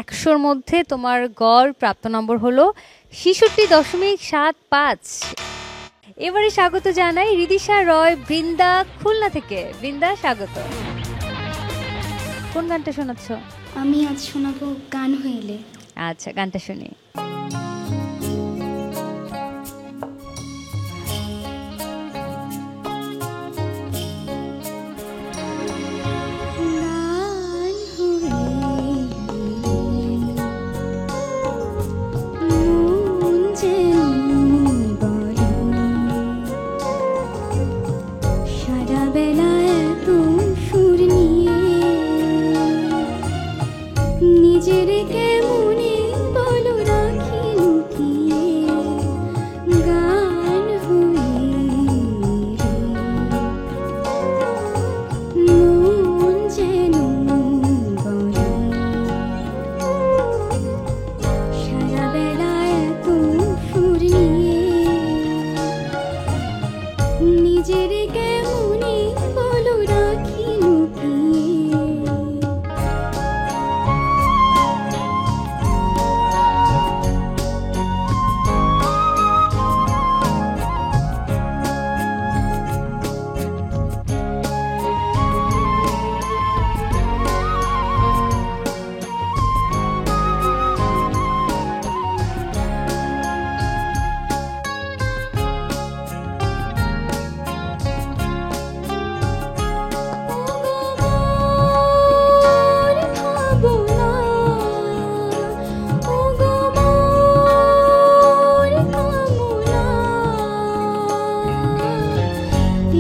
একশোর মধ্যে তোমার গড় প্রাপ্ত নম্বর হলো 66.75। এবারে স্বাগত জানাই রিদিশা রয়, বৃন্দা, খুলনা থেকে। বৃন্দা, স্বাগত। কোন গানটা শোনাচ্ছ? আমি আজ শোনাবো গান হইলে। আচ্ছা, গানটা শুনি। নিজের কেমনে বলো রাখি লুকিয়ে, গান হয়ে মন যেন বলে সারা বেলা এত সুর নিয়ে, নিজের কেমনে বলো রাখি লুকিয়ে।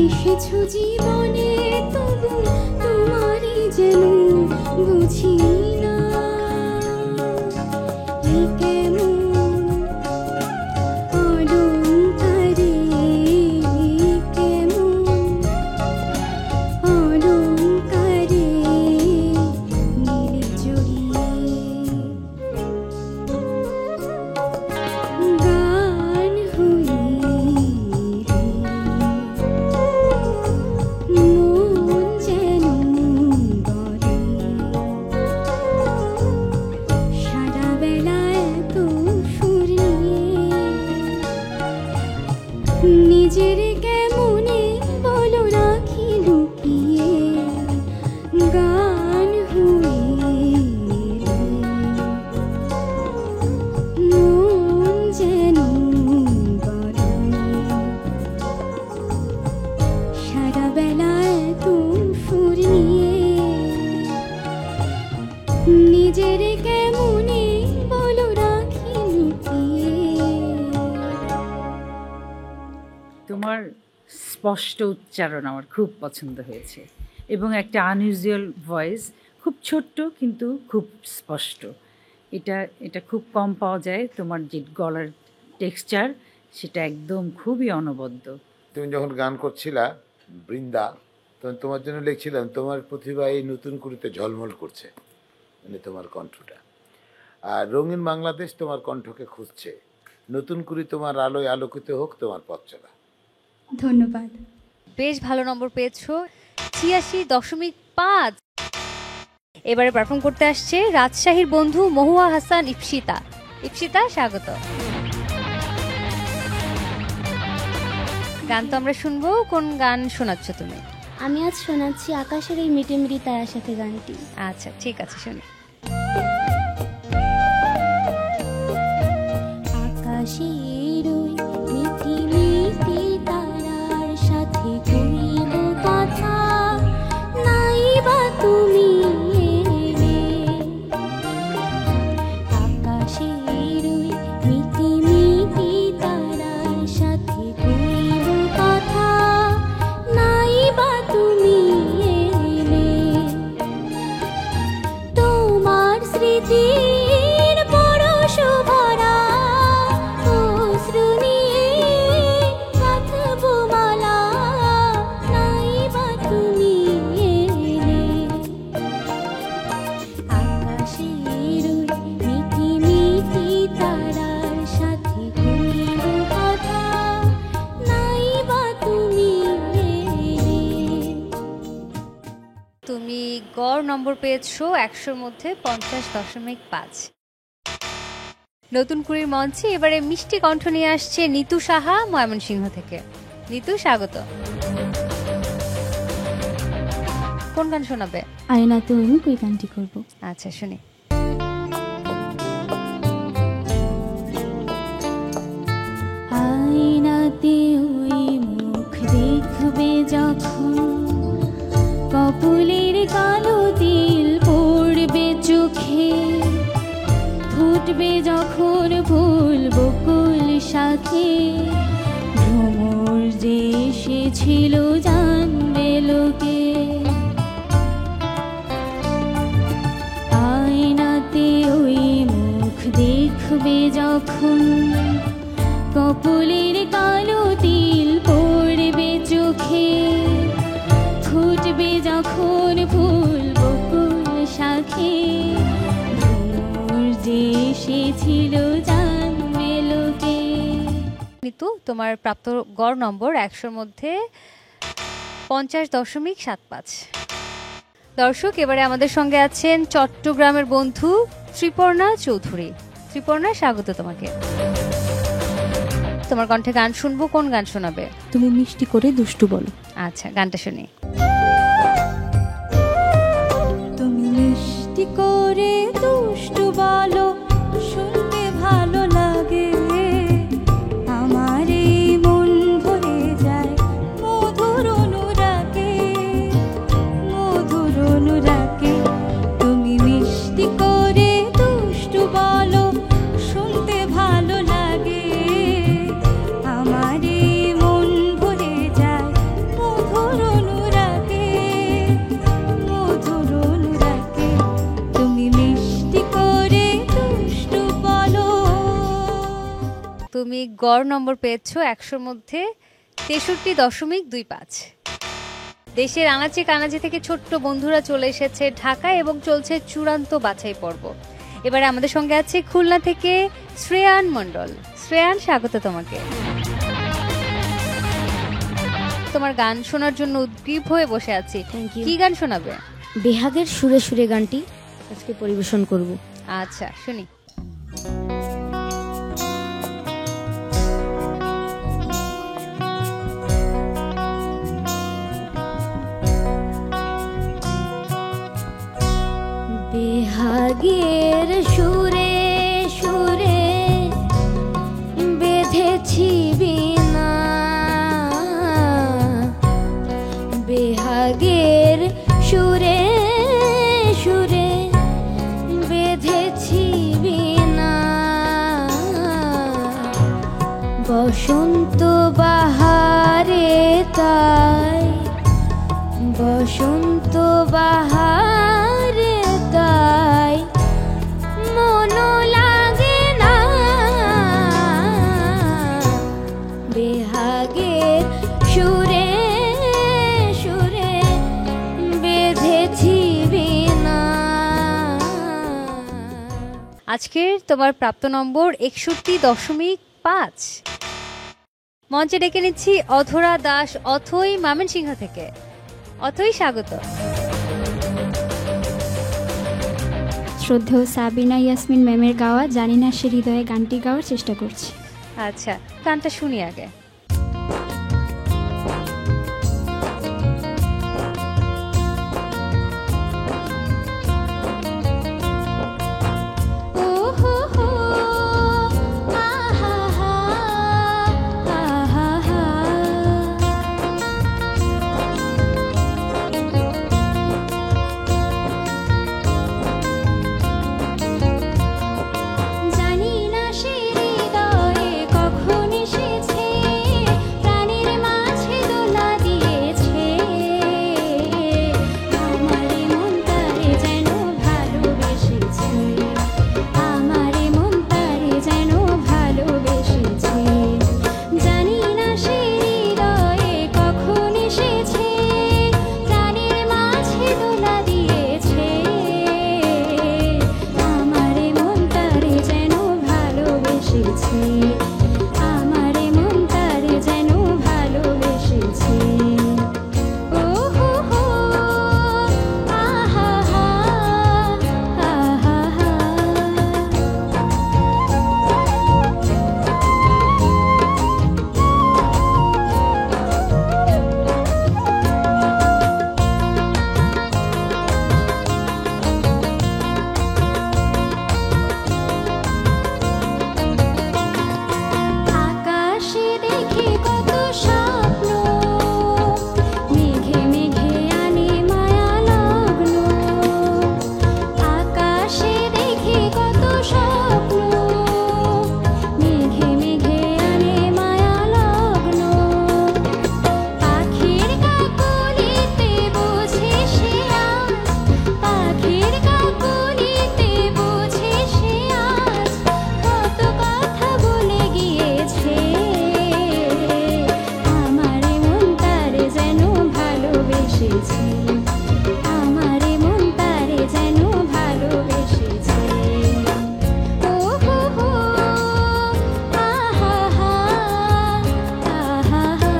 এসেছো জীবনে তবু তোমারই যেন বুঝি না, এই কেমন অলংকারে, কেমন অলংকারে নীল জড়িয়ে গান হয়ে মন যেন বলে সারা বেলা এত সুর নিয়ে, নিজের কেমনে বলো রাখি লুকিয়ে, গান হয়ে মন যেন বলে সারা বেলা এত সুর নিয়ে, নিজের কেমনে বলো রাখি লুকিয়ে। তোমার স্পষ্ট উচ্চারণ আমার খুব পছন্দ হয়েছে এবং একটা আনইউজুয়াল ভয়েস, খুব ছোট্ট কিন্তু খুব স্পষ্ট। এটা খুব কম পাওয়া যায়। তোমার যে গলার টেক্সচার সেটা একদম খুবই অনবদ্য। তুমি যখন গান করছিলা বৃন্দা, তখন তোমার জন্য লিখছিলাম তোমার প্রতিভা এই নতুন কুড়িতে ঝলমল করছে, মানে তোমার কণ্ঠটা। আর রঙিন বাংলাদেশ তোমার কণ্ঠকে খুঁজছে, নতুন কুড়ি তোমার আলোয় আলোকিত হোক তোমার পথ চলা। ধন্যবাদ। বেশ ভালো নম্বর পেয়েছো, 86.5। এবারে পারফর্ম করতে আসছে রাজশাহীর বন্ধু মহুয়া হাসান, ইপসিতা। ইপসিতা, স্বাগত। গান তো আমরা শুনবো, কোন গান শোনাচ্ছ তুমি? আমি আজ শোনাচ্ছি আকাশের এই মিটিমিটি তারার সাথে গানটি। আচ্ছা ঠিক আছে, শুনি। আকাশের ওই মিটিমিটি তারার সাথে কইব কথা, নাই বা তুমি এলে। আকাশের ওই মিটিমিটি তারার সাথে কইব কথা, নাই বা তুমি এলে। তোমার স্মৃতির পরশ ভরা অশ্রু নিয়ে কাঁথবো মালা, নাই বা তুমি এলে। আকাশের ওই মিটিমিটি তারার সাথে কইব কথা, নাই বা তুমি এলে। তুমি গড় নম্বর পেয়েছো 100-র মধ্যে 50.5। নতুন কুড়ির মঞ্চে এবারে মিষ্টি কণ্ঠ নিয়ে আসছে নিতু সাহা ময়মনসিংহ থেকে। নিতু, স্বাগত। কোন গান শোনাবে? আয়না তুমি কই গানটি করব। আচ্ছা, শুনি। আয়নাতে ওই মুখ দেখবে যখন, কপালের কালো তিল পড়বে চোখে, ফুটবে যখন ফুল বকুল শাখে, ভ্রমর যে এসেছিল জানবে লোকে। আয়নাতে ওই মুখ দেখবে যখন, কপালের কালো তিল পড়বে চোখে, ফুটবে যখন ফুল বকুল শাখে, ভ্রমর যে এসেছিল জানবে লোকে। নিতু, তোমার প্রাপ্ত গড় নম্বর 100-র মধ্যে 50.75। দর্শক, এবারে আমাদের সঙ্গে আছেন চট্টগ্রামের বন্ধু ত্রিপর্ণা চৌধুরী। ত্রিপর্ণা, স্বাগত তোমাকে। তোমার কণ্ঠে গান শুনবো, কোন গান শোনাবে? তুমি মিষ্টি করে দুষ্টু বলো। আচ্ছা, গানটা শুনি। তুমি মিষ্টি করে দুষ্টু বলো, শুনতে ভালো লাগে, আমার এই মন ভরে যায় মধুর অনুরাগে, মধুর অনুরাগে। তুমি মিষ্টি করে দুষ্টু বলো, শুনতে ভালো লাগে, আমার এই মন ভরে যায় মধুর অনুরাগে, মধুর অনুরাগে। তুমি মিষ্টি করে দুষ্টু বলো। তুমি গড় নম্বর পেয়েছো 100-র মধ্যে 63.25। দেশের আনাচে কানাচে থেকে ছোট্ট বন্ধুরা চলে এসেছে ঢাকায় এবং চলছে চূড়ান্ত বাছাই পর্ব। এবারে আমাদের সঙ্গে আছে খুলনা থেকে শ্রেয়ান মণ্ডল। শ্রেয়ান, স্বাগত তোমাকে। তোমার গান শোনার জন্য উদ্গ্রীব হয়ে বসে আছি। কি গান শোনাবে? বেহাগের সুরে সুরে গানটি আজকে পরিবেশন করব। আচ্ছা, শুনি। বেহাগের সুরে সুরে বেঁধেছি বিনা, বেহাগের সুরে সুরে বেঁধেছি বিনা, বসন্ত বাহারে তাই, বসন্ত বাহারে তাই মন লাগে না, বেহাগের সুরে সুরে বেঁধেছি বিনা। আজকের তোমার প্রাপ্ত নম্বর 61.5। মঞ্চে ডেকে নিচ্ছি অধরা দাস, অথই, ময়মনসিংহ থেকে। অথই, স্বাগত। শ্রদ্ধেয় সাবিনা ইয়াসমিন ম্যামের গাওয়া জানি না সে হৃদয়ে গানটি গাওয়ার চেষ্টা করছি। আচ্ছা, গানটা শুনি আগে। এসেছে, আমার মন তারে যেন ভালোবেসেছে। ও হো হো, আহা হা, আহা হা। আকাশে দেখি কত স্বপ্ন, মেঘে মেঘে আনে মায়া লগ্ন। আকাশে দেখি কত স্বপ্ন, মেঘে মেঘে আনে মায়া লগ্ন। পাখির কাকলিতে বোঝে সে আজ, পাখির কাকলিতে বোঝে সে আজ, কত কথা বলে গিয়েছে। আমার মন তারে যেন ভালোবেসেছে, আমার মন তারে যেন ভালোবেসেছে। ও হো হো, আহা হা, আহা হা।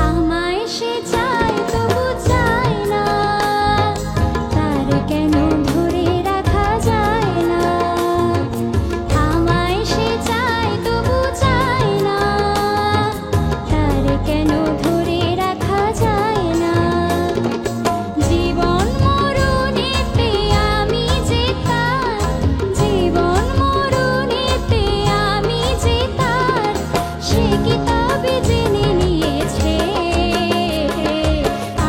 আমায় সে চায় তবু চায় না, তার কেন ধরে রাখা যায় না। আমায় সে চায় তবু চায় না, তার কেন ধরে রাখা যায় না। জীবন মরণেতে আমি যে তার, জীবন মরণেতে আমি যে তার, সে কি তবে জেনে নিয়েছে।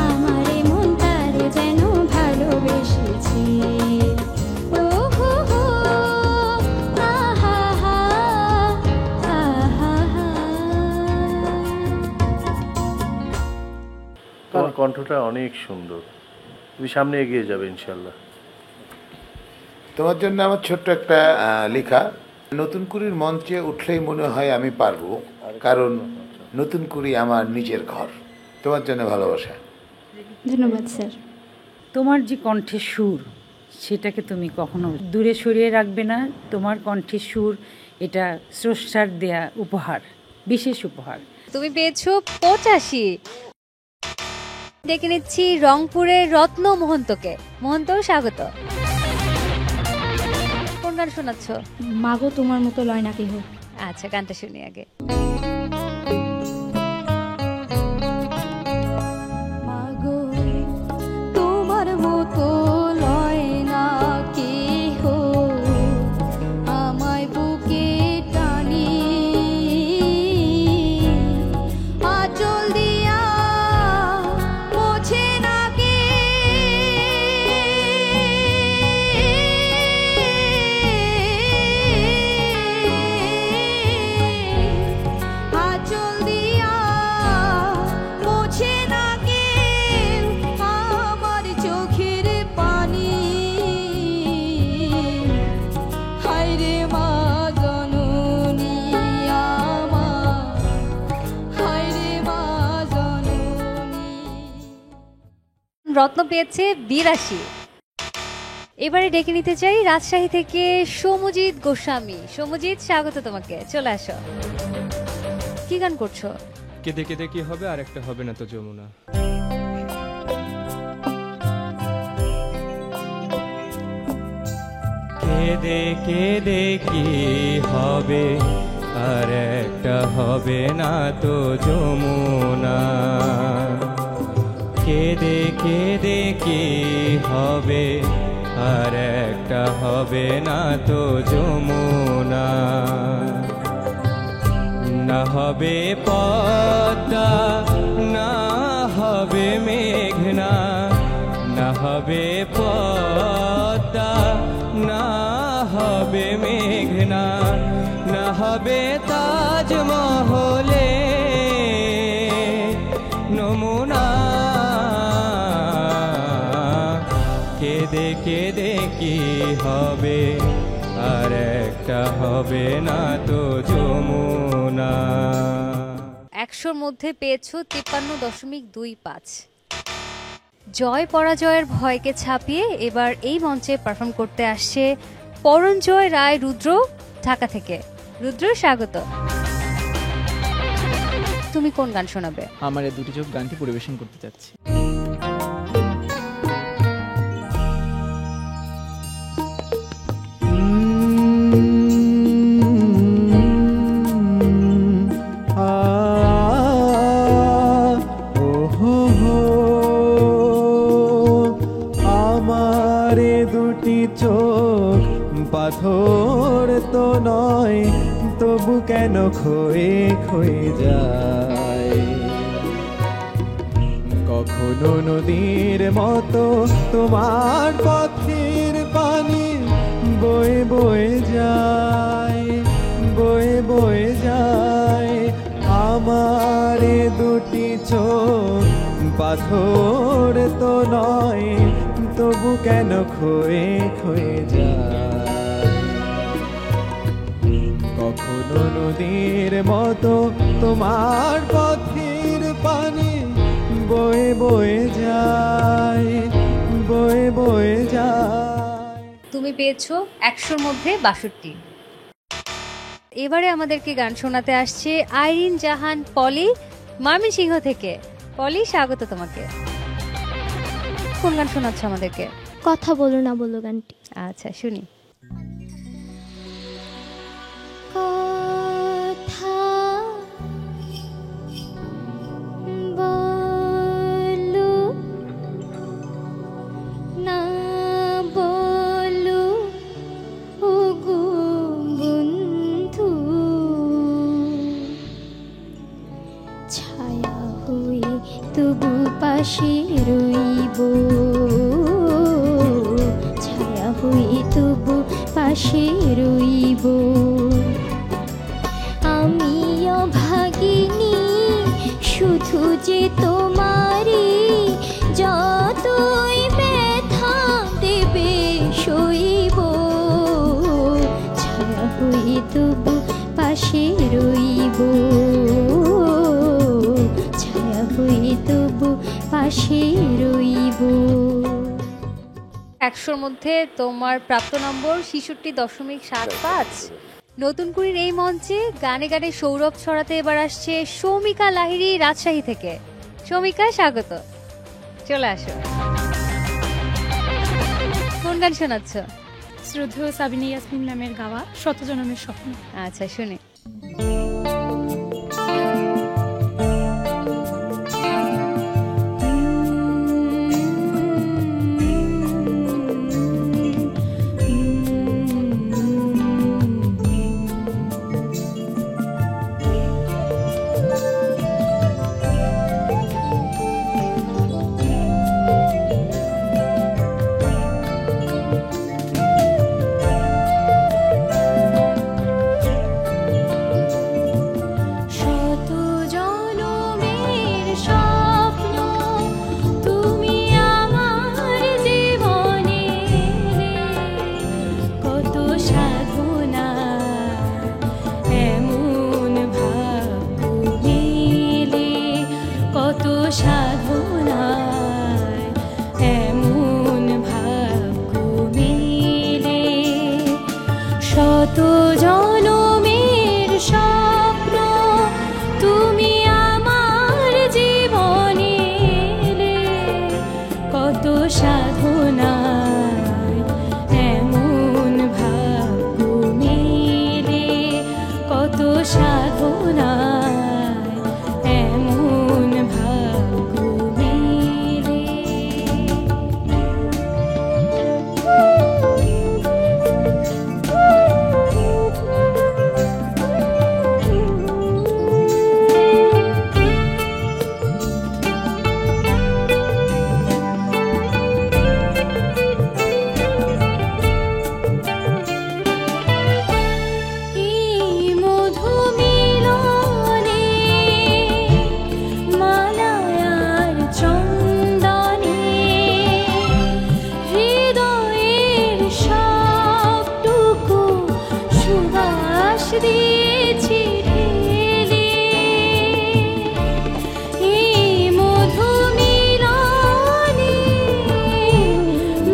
আমার মন তারে যেন ভালোবেসেছে। ও হো হো, আহা হা, আহা হা। তোমার কণ্ঠটা অনেক সুন্দর, তুমি সামনে এগিয়ে যাবে ইনশাল্লাহ। তোমার জন্য আমার ছোট্ট একটা লেখা। নতুন কুড়ির মঞ্চে উঠলেই মনে হয় আমি পারবো, কারণ নতুন কুড়ি আমার নিজের ঘর। তোমার জন্য ভালোবাসা। ধন্যবাদ স্যার। তোমার যে কণ্ঠের সুর, সেটাকে তুমি কখনো দূরে সরিয়ে রাখবে না। তোমার কণ্ঠের সুর এটা স্রষ্টার দেয়া উপহার, বিশেষ উপহার। তুমি পেয়েছো 85। ডেকে নিচ্ছি রংপুরের রত্ন মোহন্তকে। মোহন্ত, স্বাগত। কোন গান শোনাচ্ছ? মাগো তোমার মতো লয় না কেহ। আচ্ছা, গানটা শুনি আগে। মাগো তোমার মতো লয় না কেহ, আমায় বুকে টানি আঁচল দিয়া মোছে না কে। আঁচল দিয়া মোছে না কে আমার চোখের পানি। হায়রে মা জননী আমার, হায়রে মা জননী। রত্ন পেয়েছে 82। এবারে ডেকে নিতে চাই রাজশাহী থেকে সৌমজিৎ গোস্বামী। সৌমজিৎ, স্বাগত তোমাকে, চলে আসো। কি গান করছো? কেঁদে কেঁদে কি হবে, আর একটা হবে না তো যমুনা। কেঁদে কেঁদে কি হবে, আর একটা হবে না তো যমুনা। কেঁদে কেঁদে কি হবে, আর একটা হবে না তো যমুনা। না হবে পদ্মা, না হবে মেঘনা, না হবে পদ্মা, না হবে মেঘনা, না হবে তাজমহলে নমুনা। কেঁদে কেঁদে কি কি হবে, আর একটা হবে না তো যমুনা। 100-র মধ্যে পেয়েছো 53.25। জয় পরাজয়ের ভয়কে ছাপিয়ে এবার এই মঞ্চে পারফর্ম করতে আসছে পরঞ্জয় রায় রুদ্র, ঢাকা থেকে। রুদ্র, স্বাগত। তুমি কোন গান শোনাবে? আমার এই দুটি চোখ গানটি পরিবেশন করতে চাচ্ছি। পাথর তো নয়, তবু কেন ক্ষয়ে ক্ষয়ে যায়। কখনো নদীর মতো তোমার পথের পানি বয়ে বয়ে যায়, বয়ে বয়ে যায়। আমার দুটি চোখ পাথর তো নয়, তবু কেন ক্ষয়ে ক্ষয়ে যায়। কখনো নদীর মতো তোমার পথের পানি বয়ে বয়ে যায়, বয়ে বয়ে যায়। তুমি পেয়েছো 100-র মধ্যে 62। এবারে আমাদেরকে গান শোনাতে আসছে আইরিন জাহান পলি, ময়মনসিংহ থেকে। পলি, স্বাগত তোমাকে। কোন গান শোনাচ্ছ আমাদেরকে? কথা বলো না বলো গানটি। আচ্ছা, শুনি। কথা বলো না বলো ওগো বন্ধু, ছায়া হয়ে তবু পাশে রইব, ছায়া হয়ে তবু পাশে রইব। আমি অভাগিনী শুধু যে তোমারই, যতই ব্যথা দেবে সইব, ছায়া হয়ে তবু পাশে রইব, ছায়া হয়ে তবু পাশে রইব। 100-র মধ্যে তোমার প্রাপ্ত নম্বর 66.75। নতুন কুড়ির এই মঞ্চে গানে গানে সৌরভ ছড়াতে এবার আসছে সৌমিকা লাহিড়ী, রাজশাহী থেকে। সৌমিকা, স্বাগত। চলে আসো। কোন গান শোনাচ্ছ? শ্রদ্ধেয় সাবিনা ইয়াসমিন ম্যামের গাওয়া শত জনমের স্বপ্ন। আচ্ছা, শুনি। শত জনমের স্বপ্ন তুমি আমার জীবনে এলে, কত সাধনায় এমন ভাগ্য মেলে, কত সাধনায় এমন ভাগ্য মেলে। দিয়েছি ঢেলে এই মধু মিলনে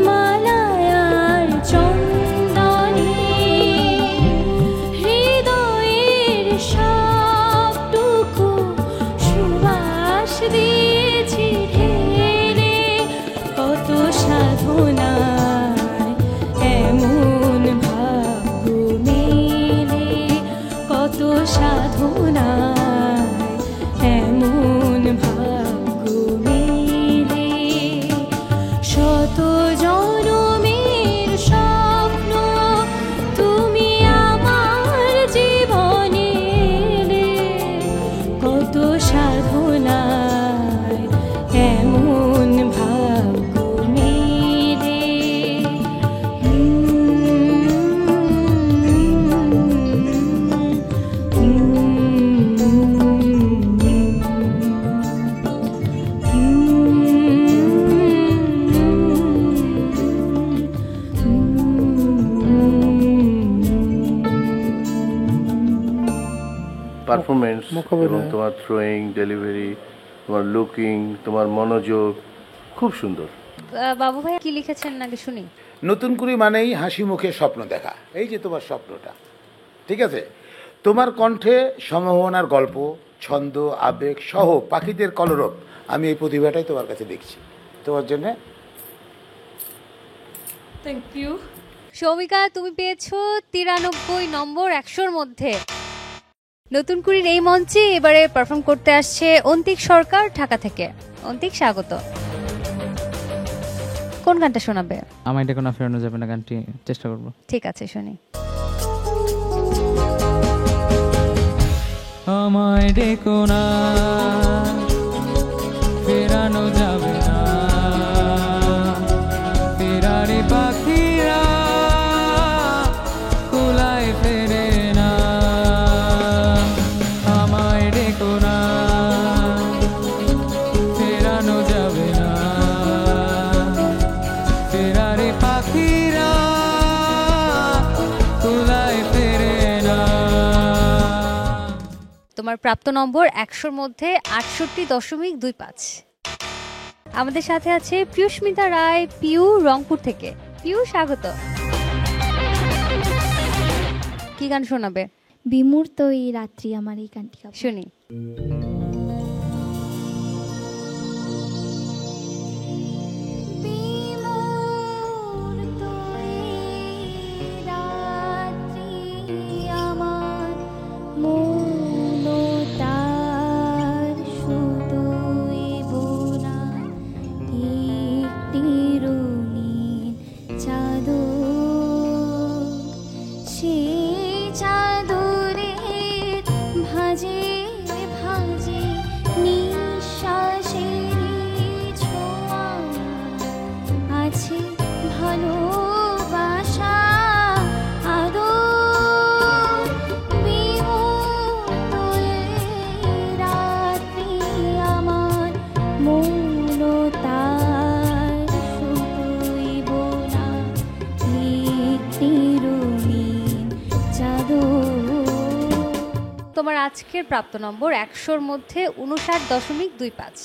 মালায়ার চন্দনে হৃদয়ের সবটুকু সুবাস দিয়েছি ঢেলে কত সাধনায় এমন ভাগ্য মেলে কত সাধনায় এমন ভাগ্য মেলে শত জনমের স্বপ্ন তুমি আমার জীবনে এলে কত সাধনায় এমন ভাগ্য মেলে পারফরমেন্স মোকাবেলা। এবং তোমার থ্রোয়িং, ডেলিভারি, তোমার লুকিং, তোমার মনোযোগ খুব সুন্দর। বাবু ভাই কি লিখেছেন নাকি শুনি। নতুন কুড়ি মানেই হাসি মুখে স্বপ্ন দেখা, এই যে তোমার স্বপ্নটা, ঠিক আছে? তোমার কণ্ঠে সম্ভাবনার গল্প, ছন্দ, আবেগ সহ পাখিদের কলরব, আমি এই প্রতিভাটাই তোমার কাছে দেখছি। তোমার জন্য থ্যাংক ইউ। সৌমিকা, তুমি পেয়েছো 93 নম্বর 100-র মধ্যে। নতুন কুড়ির এই মঞ্চে এবারে পারফর্ম করতে আসছে অন্তিক সরকার ঢাকা থেকে। অন্তিক, স্বাগত। কোন গানটা শোনাবে? আমায় ডেকো না ফেরানো যাবে না গানটি চেষ্টা করব। ঠিক আছে, শুনি। আমায় ডেকো না ফেরানো যাবে না, ফেরারে পাখিরা কুলায় ফেরে না। আমায় ডেকো না ফেরানো যাবে না, ফেরারে পাখিরা কুলায় ফেরে না। তোমার প্রাপ্ত নম্বর 100-র মধ্যে 68.25। আমাদের সাথে আছে পিয়ুষ্মিতা রায়, পিউ, রংপুর থেকে। পিউ, স্বাগত। কি গান শোনাবে? বিমূর্ত এই রাত্রি আমার এই গানটি গাবো। শুনি। বিমূর্ত এই রাত্রি আমার মৌনতার শুধুই বোনা একটি রঙিন চাদর, সেই চাদরের ভাঁজে ভাঁজে নিঃশ্বাসেরই ছোঁয়া আছে ভালোবাসা আদর। বিমূর্ত এই রাত্রি আমার মৌনতার শুধুই বোনা একটি রঙিন চাদর। তোমার আজকের প্রাপ্ত নম্বর 100-র মধ্যে 59.25।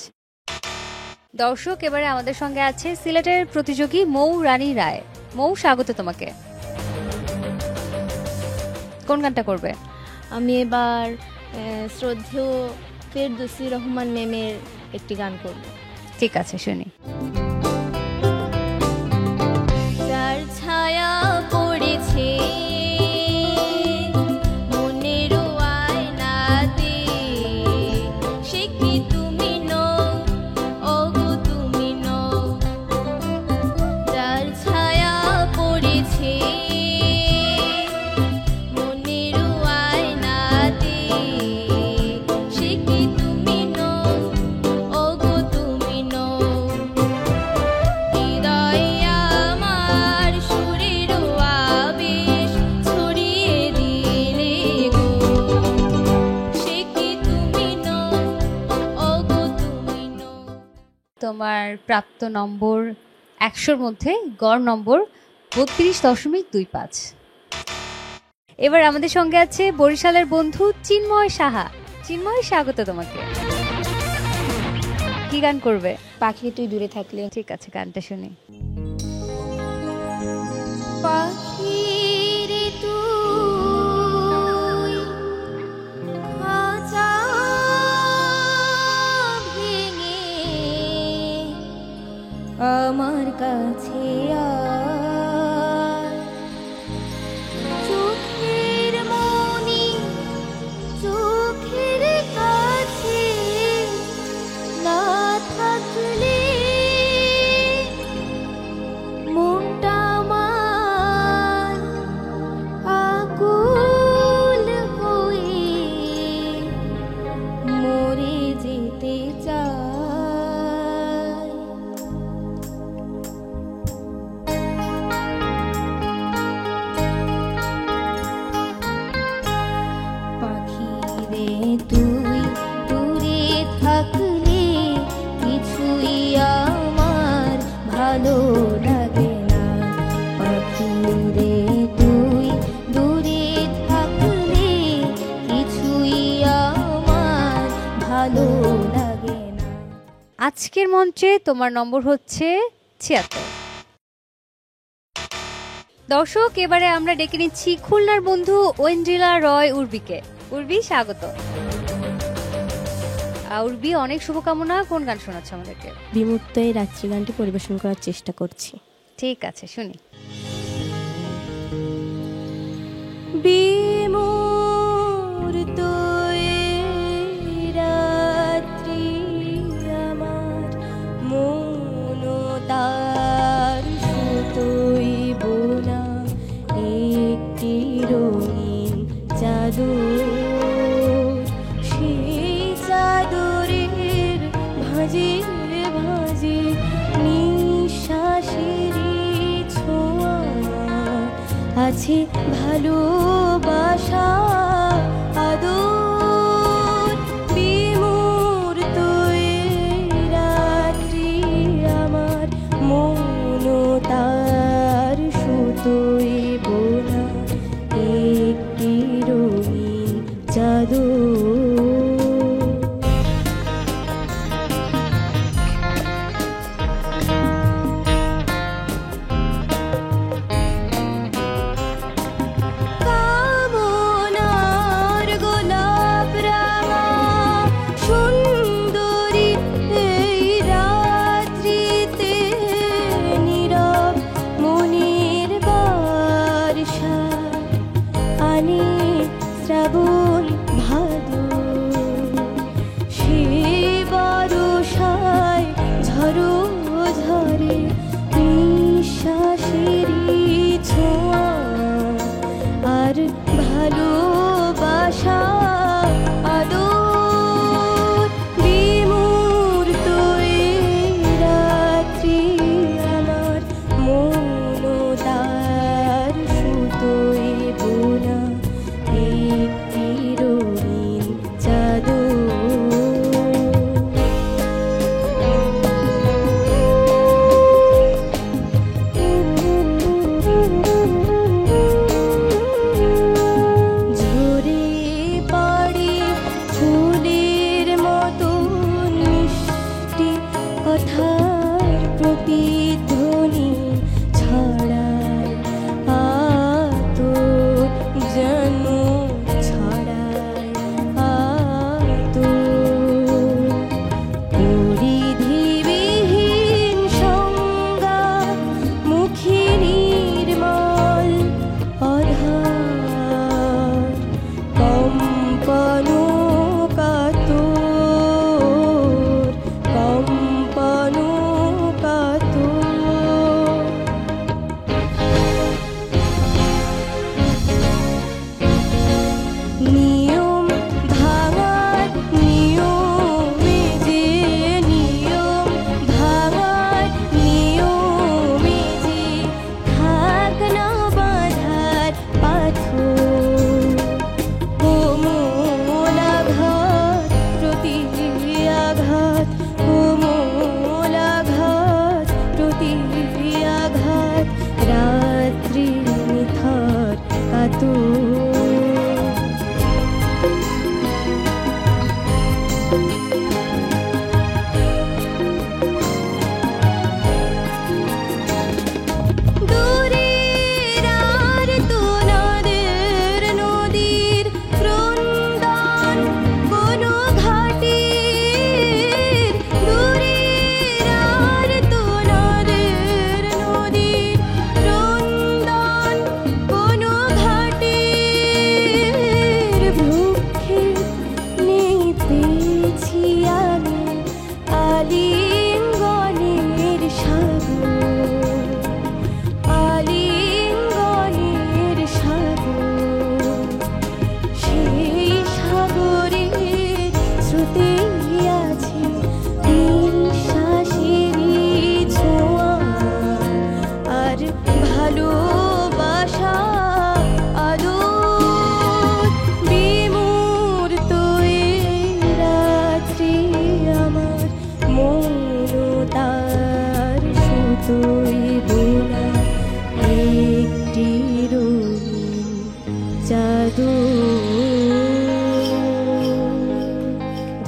দর্শক, এবারে আমাদের সঙ্গে আছে সিলেটের প্রতিযোগী মৌ রানী রায়। মৌ, স্বাগত তোমাকে। কোন গানটা করবে? আমি এবার শ্রদ্ধেয় ফেরদৌসী রহমান ম্যামের একটি গান করব। ঠিক আছে, শুনি। যার ছায়া পড়েছে মনের আয়নাতে, সে কি তুমি নও, ওগো তুমি নও। যার ছায়া পড়েছে মনের আয়নাতে, সে কি তুমি নও, ওগো তুমি নও। হৃদয়ে আমার সুরের আবেশ ছড়িয়ে দিলে গো, সে কি তুমি নও, ওগো তুমি নও। তোমার প্রাপ্ত নম্বর 100-র মধ্যে গড় নম্বর 32.25। এবার আমাদের সঙ্গে আছে বরিশালের বন্ধু চিন্ময় সাহা। চিন্ময়, স্বাগত তোমাকে। কি গান করবে? পাখি তুই দূরে থাকলে। ঠিক আছে, গানটা শুনি। পাখি রে তুই খাঁচা ভেঙে আমার কাছে আয়, চোখের মনি চোখের কাছে না থাকলে মনটা আমার আকুল হয়ে মরে যেতে চায়। পাখি রে তুই দূরে থাকলে কিছুই আমার ভালো লাগে না। পাখি রে তুই দূরে থাকলে কিছুই আমার ভালো লাগে না। আজকের মঞ্চে তোমার নম্বর হচ্ছে 76। দর্শক, এবারে আমরা ডেকে নিচ্ছি খুলনার বন্ধু ওয়েন্ড্রিলা রয় উর্বিকে। উর্বি, স্বাগত। উর্বি, অনেক শুভকামনা। কোন গান শোনাচ্ছ আমাদেরকে? বিমূর্ত এই রাত্রি গানটি পরিবেশন করার চেষ্টা করছি। ঠিক আছে, শুনি। বিমূর্ত এই রাত্রি আমার মন তার সুতোই বোনা একটি রঙিন চাদর, সেই চাদরের ভাঁজে ভাঁজে নিঃশ্বাসের ছোঁয়া আছে ভালোবাসা আদর। বিমূর্ত এই রাত্রি আমার মন তার সুতোই বোনা একটি রঙিন চাদর। কামনার গোলাপ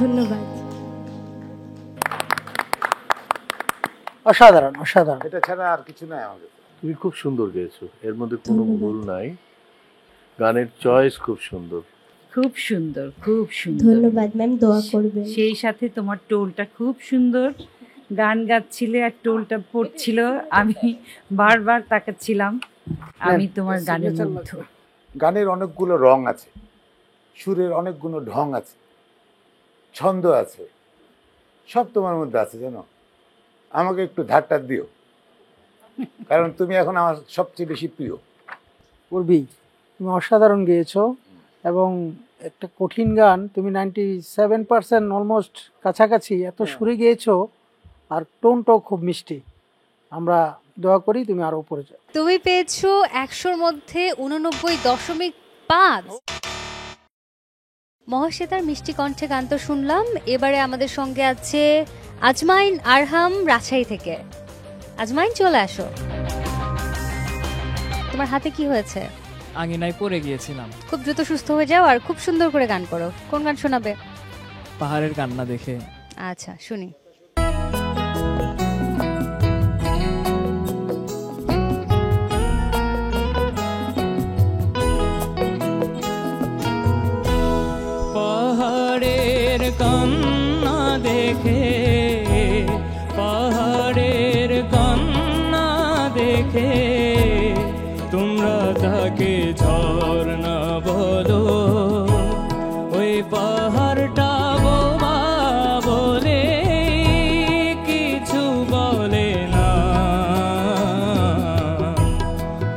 ধন্যবাদ। অসাধারণ অসাধারণ। এটা ছাড়া আর কিছু নাই আমাদের। তুমি খুব সুন্দর গেয়েছো, এর মধ্যে কোনো ভুল নাই। গানের চয়েস খুব সুন্দর, খুব সুন্দর, খুব সুন্দর। ধন্যবাদ ম্যাম, দোয়া করবেন। সেই সাথে তোমার টোলটা খুব সুন্দর। গান গাচ্ছিলে আর টোলটা পড়ছিল, আমি বারবার তাকাচ্ছিলাম। আমি তোমার গানের মুগ্ধ। গানের অনেকগুলো রং আছে, সুরের অনেকগুলো ঢং আছে, ছন্দ আছে, সব তোমার মধ্যে আছে জানো। আমাকে একটু ধারটা দিও, কারণ তুমি এখন আমার সবচেয়ে বেশি প্রিয়। পূর্বী, তুমি অসাধারণ গেয়েছো এবং একটা কঠিন গান তুমি 97% অলমোস্ট কাছাকাছি এত সুরে গেয়েছো, আর টোনটাও খুব মিষ্টি। আমরা দোয়া করি তুমি আরো উপরে যাও। তুমি পেয়েছো 100-র মধ্যে 89.5। মহাশ্বেতার মিষ্টি কণ্ঠে গান তো শুনলাম, এবারে আমাদের সঙ্গে আছে আজমাইন আরহাম রাজশাহী থেকে। আজমাইন, চলে আসো। তোমার হাতে কি হয়েছে? আঙিনায় পড়ে গিয়েছিলাম। খুব দ্রুত সুস্থ হয়ে যাও আর খুব সুন্দর করে গান করো। কোন গান শোনাবে? পাহাড়ের কান্না দেখে। আচ্ছা, শুনি। পাহাড়ের কান্না দেখে, পাহাড়ের কান্না দেখে তোমরা তাকে ঝর্ণা বলো। ওই পাহাড়টা বোবা বলে কিছু বলে না।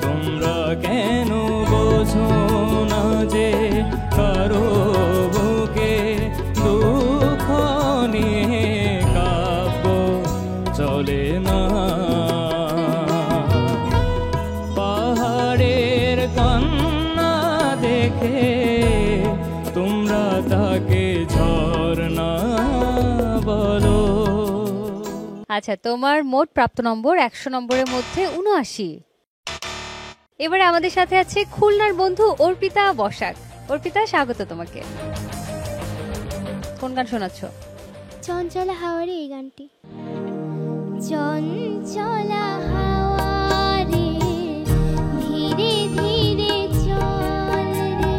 তোমরা কেন বোঝো না যে কারো বুকে দুঃখ নিয়ে কাব্য চলে না। পাহাড়ের কান্না দেখে তোমরা তাকে ঝর্ণা বলো। আচ্ছা, তোমার মোট প্রাপ্ত নম্বর 100 নম্বরের মধ্যে 79। এবারে আমাদের সাথে আছে খুলনার বন্ধু অর্পিতা বসাক। অর্পিতা, স্বাগত তোমাকে। কোন গান শোনাচ্ছ? চঞ্চলা হাওয়ারে এই গানটি। চঞ্চলা হাওয়ারে ধীরে ধীরে চল রে,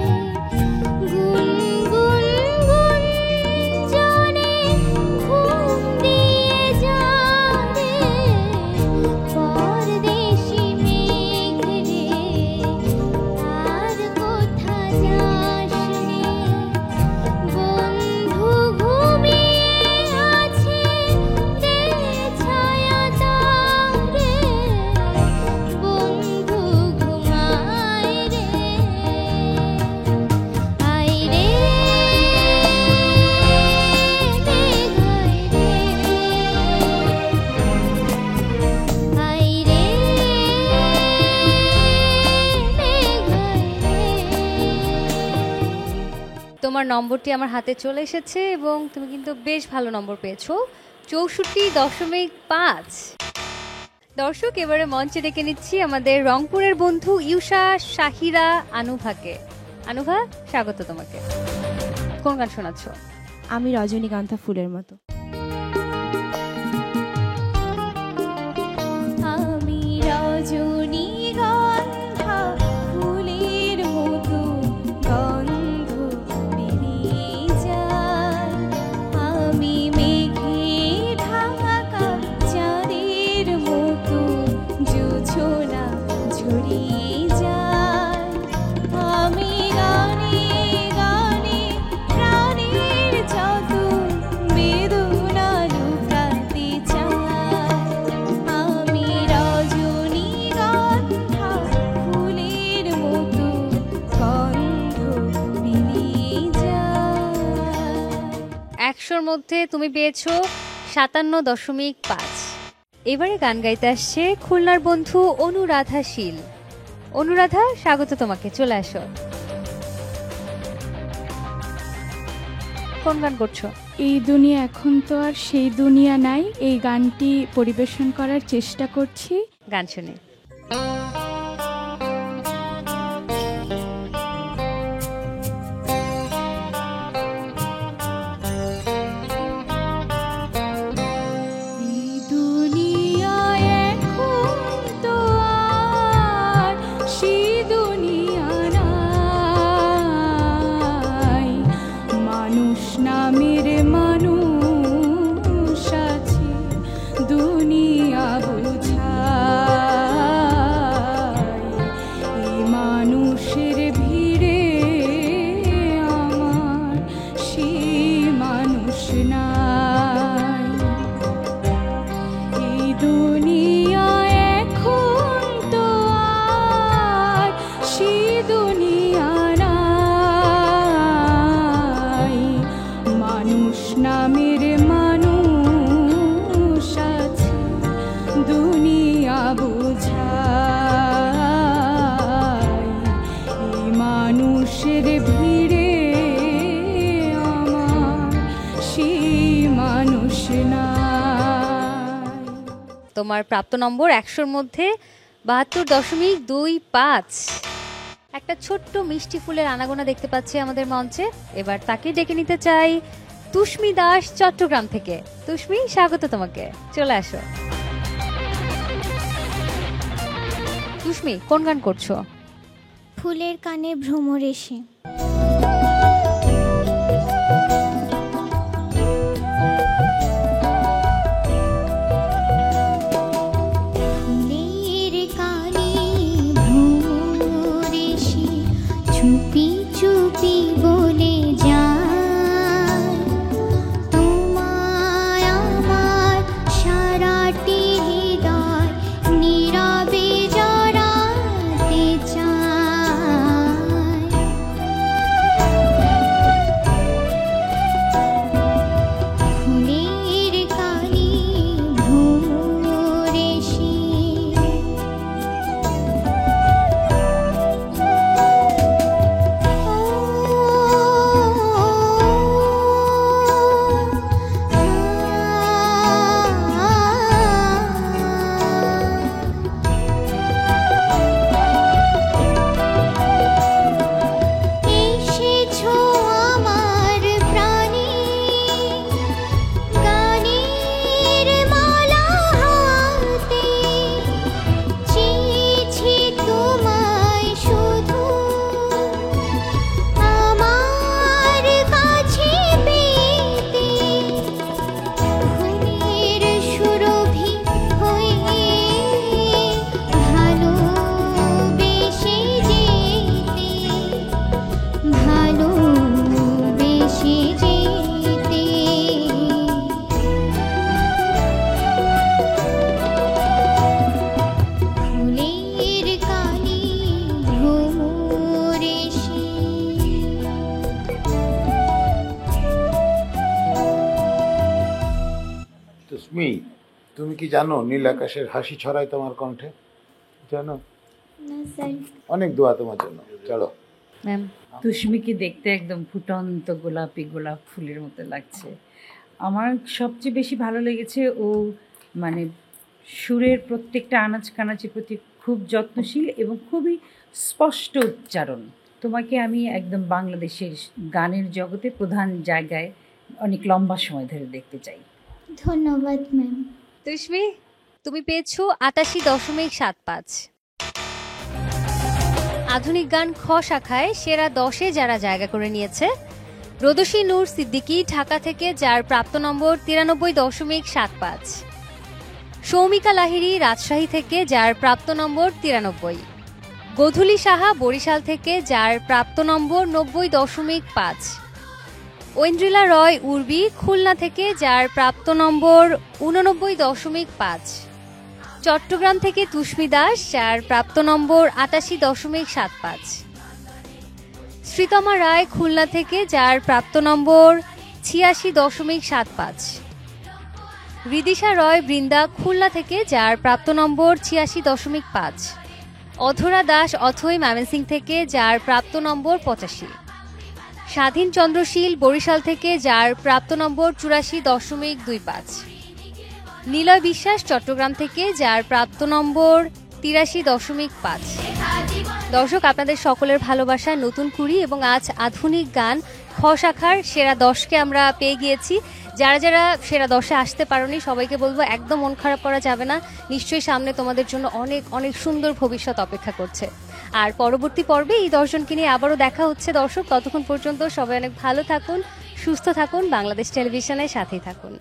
গুনগুন গুঞ্জনে ঘুম দিয়ে যা রে, পরদেশি মেঘ রে আর কোথা যাস রে, বন্ধু ঘুমিয়ে আছে রে ছায়া তারে, বন্ধু ঘুমায় রে, আয় রে মেঘায় রে, আয় রে তোমার নম্বরটি আমার হাতে চলে এসেছে এবং তুমি কিন্তু বেশ ভালো নম্বর পেয়েছো, 64.5। দর্শক, এবারে মঞ্চে ডেকে নিচ্ছি আমাদের রংপুরের বন্ধু ইউষা শাহিরা আনুভাকে। আনুভা, স্বাগত তোমাকে। কোন গান শোনাচ্ছ? আমি রজনীকান্থা ফুলের মতো। আমি রজনীগন্ধা ফুলের মতো গন্ধ বেরিয়ে যায়, আমি মেঘে ঢাকা চাঁদের মতো জোছনা ঝরিয়ে যায়, আমি গানে গানে প্রাণের যত বেদনা লুকাতে চাই, আমি রজনীগন্ধা ফুলের মতো গন্ধ বেরিয়ে যায়। 100-র মধ্যে তুমি পেয়েছো 57.5। এবারে গান গাইতে আসছে খুলনার বন্ধু অনুরাধা শীল। অনুরাধা, স্বাগত তোমাকে, চলে আসো। কোন গান করছো? এই দুনিয়া এখন তো আর সেই দুনিয়া নাই, এই গানটি পরিবেশন করার চেষ্টা করছি। গান শুনে। তোমার প্রাপ্ত নম্বর 100-র মধ্যে 72.25। একটা ছোট্ট মিষ্টি ফুলের আনাগোনা দেখতে পাচ্ছি আমাদের মঞ্চে। এবার তাকে ডেকে নিতে চাই তুষ্মি দাস চট্টগ্রাম থেকে। তুষ্মি, স্বাগত তোমাকে, চলে আসো। তুষ্মি, কোন গান করছো? ফুলের কানে ভ্রমর এসে। ফুলের কানে ভ্রমর এসে চুপি চুপি বলে যায়, তোমায় আমার সারাটি হৃদয় নীরবে জড়াতে চায়। ফুলের কানে ভ্রমর এসে। এসেছো আমার প্রাণে, গানের মালা হাতে, চেয়েছি তোমায় শুধু আমার কাছে পেতে। ফুলের সুরভি হয়ে ভালোবেসে যেতে, ভালোবেসে যেতে। ফুলের কানে ভ্রমর এসে। তুষ্মি, তুমি কি জানো নীল আকাশের হাসি ছড়ায় তোমার কণ্ঠে? জানো? না স্যার। অনেক দোয়া তোমার জন্য। চলো। ম্যাম, তুষ্মিকে দেখতে একদম ফুটন্ত গোলাপি গোলাপ ফুলের মতো লাগছে। আমার সবচেয়ে বেশি ভালো লেগেছে ও মানে সুরের প্রত্যেকটা আনাচ কানাচের প্রতি খুব যত্নশীল এবং খুবই স্পষ্ট উচ্চারণ। তোমাকে আমি একদম বাংলাদেশের গানের জগতে প্রধান জায়গায় অনেক লম্বা সময় ধরে দেখতে চাই। ধন্যবাদ ম্যাম। তুষ্মি, তুমি পেয়েছো 88.75। আধুনিক গান খ শাখায় সেরা 10-এ যারা জায়গা করে নিয়েছে: রোদসী নূর সিদ্দিকী ঢাকা থেকে, যার প্রাপ্ত নম্বর 93.75। সৌমিকা লাহিড়ী রাজশাহী থেকে, যার প্রাপ্ত নম্বর 93। গোধূলি সাহা বরিশাল থেকে, যার প্রাপ্ত নম্বর 90.5। ঐন্দ্রিলা রয় উর্বি খুলনা থেকে, যার প্রাপ্ত নম্বর 89.5। চট্টগ্রাম থেকে তুষ্মি দাস, যার প্রাপ্ত নম্বর 88.75। শ্রীতমা রায় খুলনা থেকে, যার প্রাপ্ত নম্বর 86.75। রিদিশা রয় বৃন্দা খুলনা থেকে, যার প্রাপ্ত নম্বর 86.5। অধরা দাস অথৈ ময়মনসিং থেকে, যার প্রাপ্ত নম্বর 85। স্বাধীন চন্দ্রশীল বরিশাল থেকে, যার প্রাপ্ত নম্বর 84.25। নিলয় বিশ্বাস চট্টগ্রাম থেকে, যার প্রাপ্ত নম্বর 83.5। দর্শক, আপনাদের সকলের ভালোবাসা নতুন কুড়ি এবং আজ আধুনিক গান খ শাখার সেরা 10কে আমরা পেয়ে গিয়েছি। যারা যারা সেরা 10-এ আসতে পারোনি সবাইকে বলবো একদম মন খারাপ করা যাবে না। নিশ্চয়ই সামনে তোমাদের জন্য অনেক অনেক সুন্দর ভবিষ্যৎ অপেক্ষা করছে। আর পরবর্তী পর্বে এই 10 জনকে নিয়ে আবারও দেখা হচ্ছে। দর্শক, ততক্ষণ পর্যন্ত সবাই অনেক ভালো থাকুন, সুস্থ থাকুন, বাংলাদেশ টেলিভিশনের সাথেই থাকুন।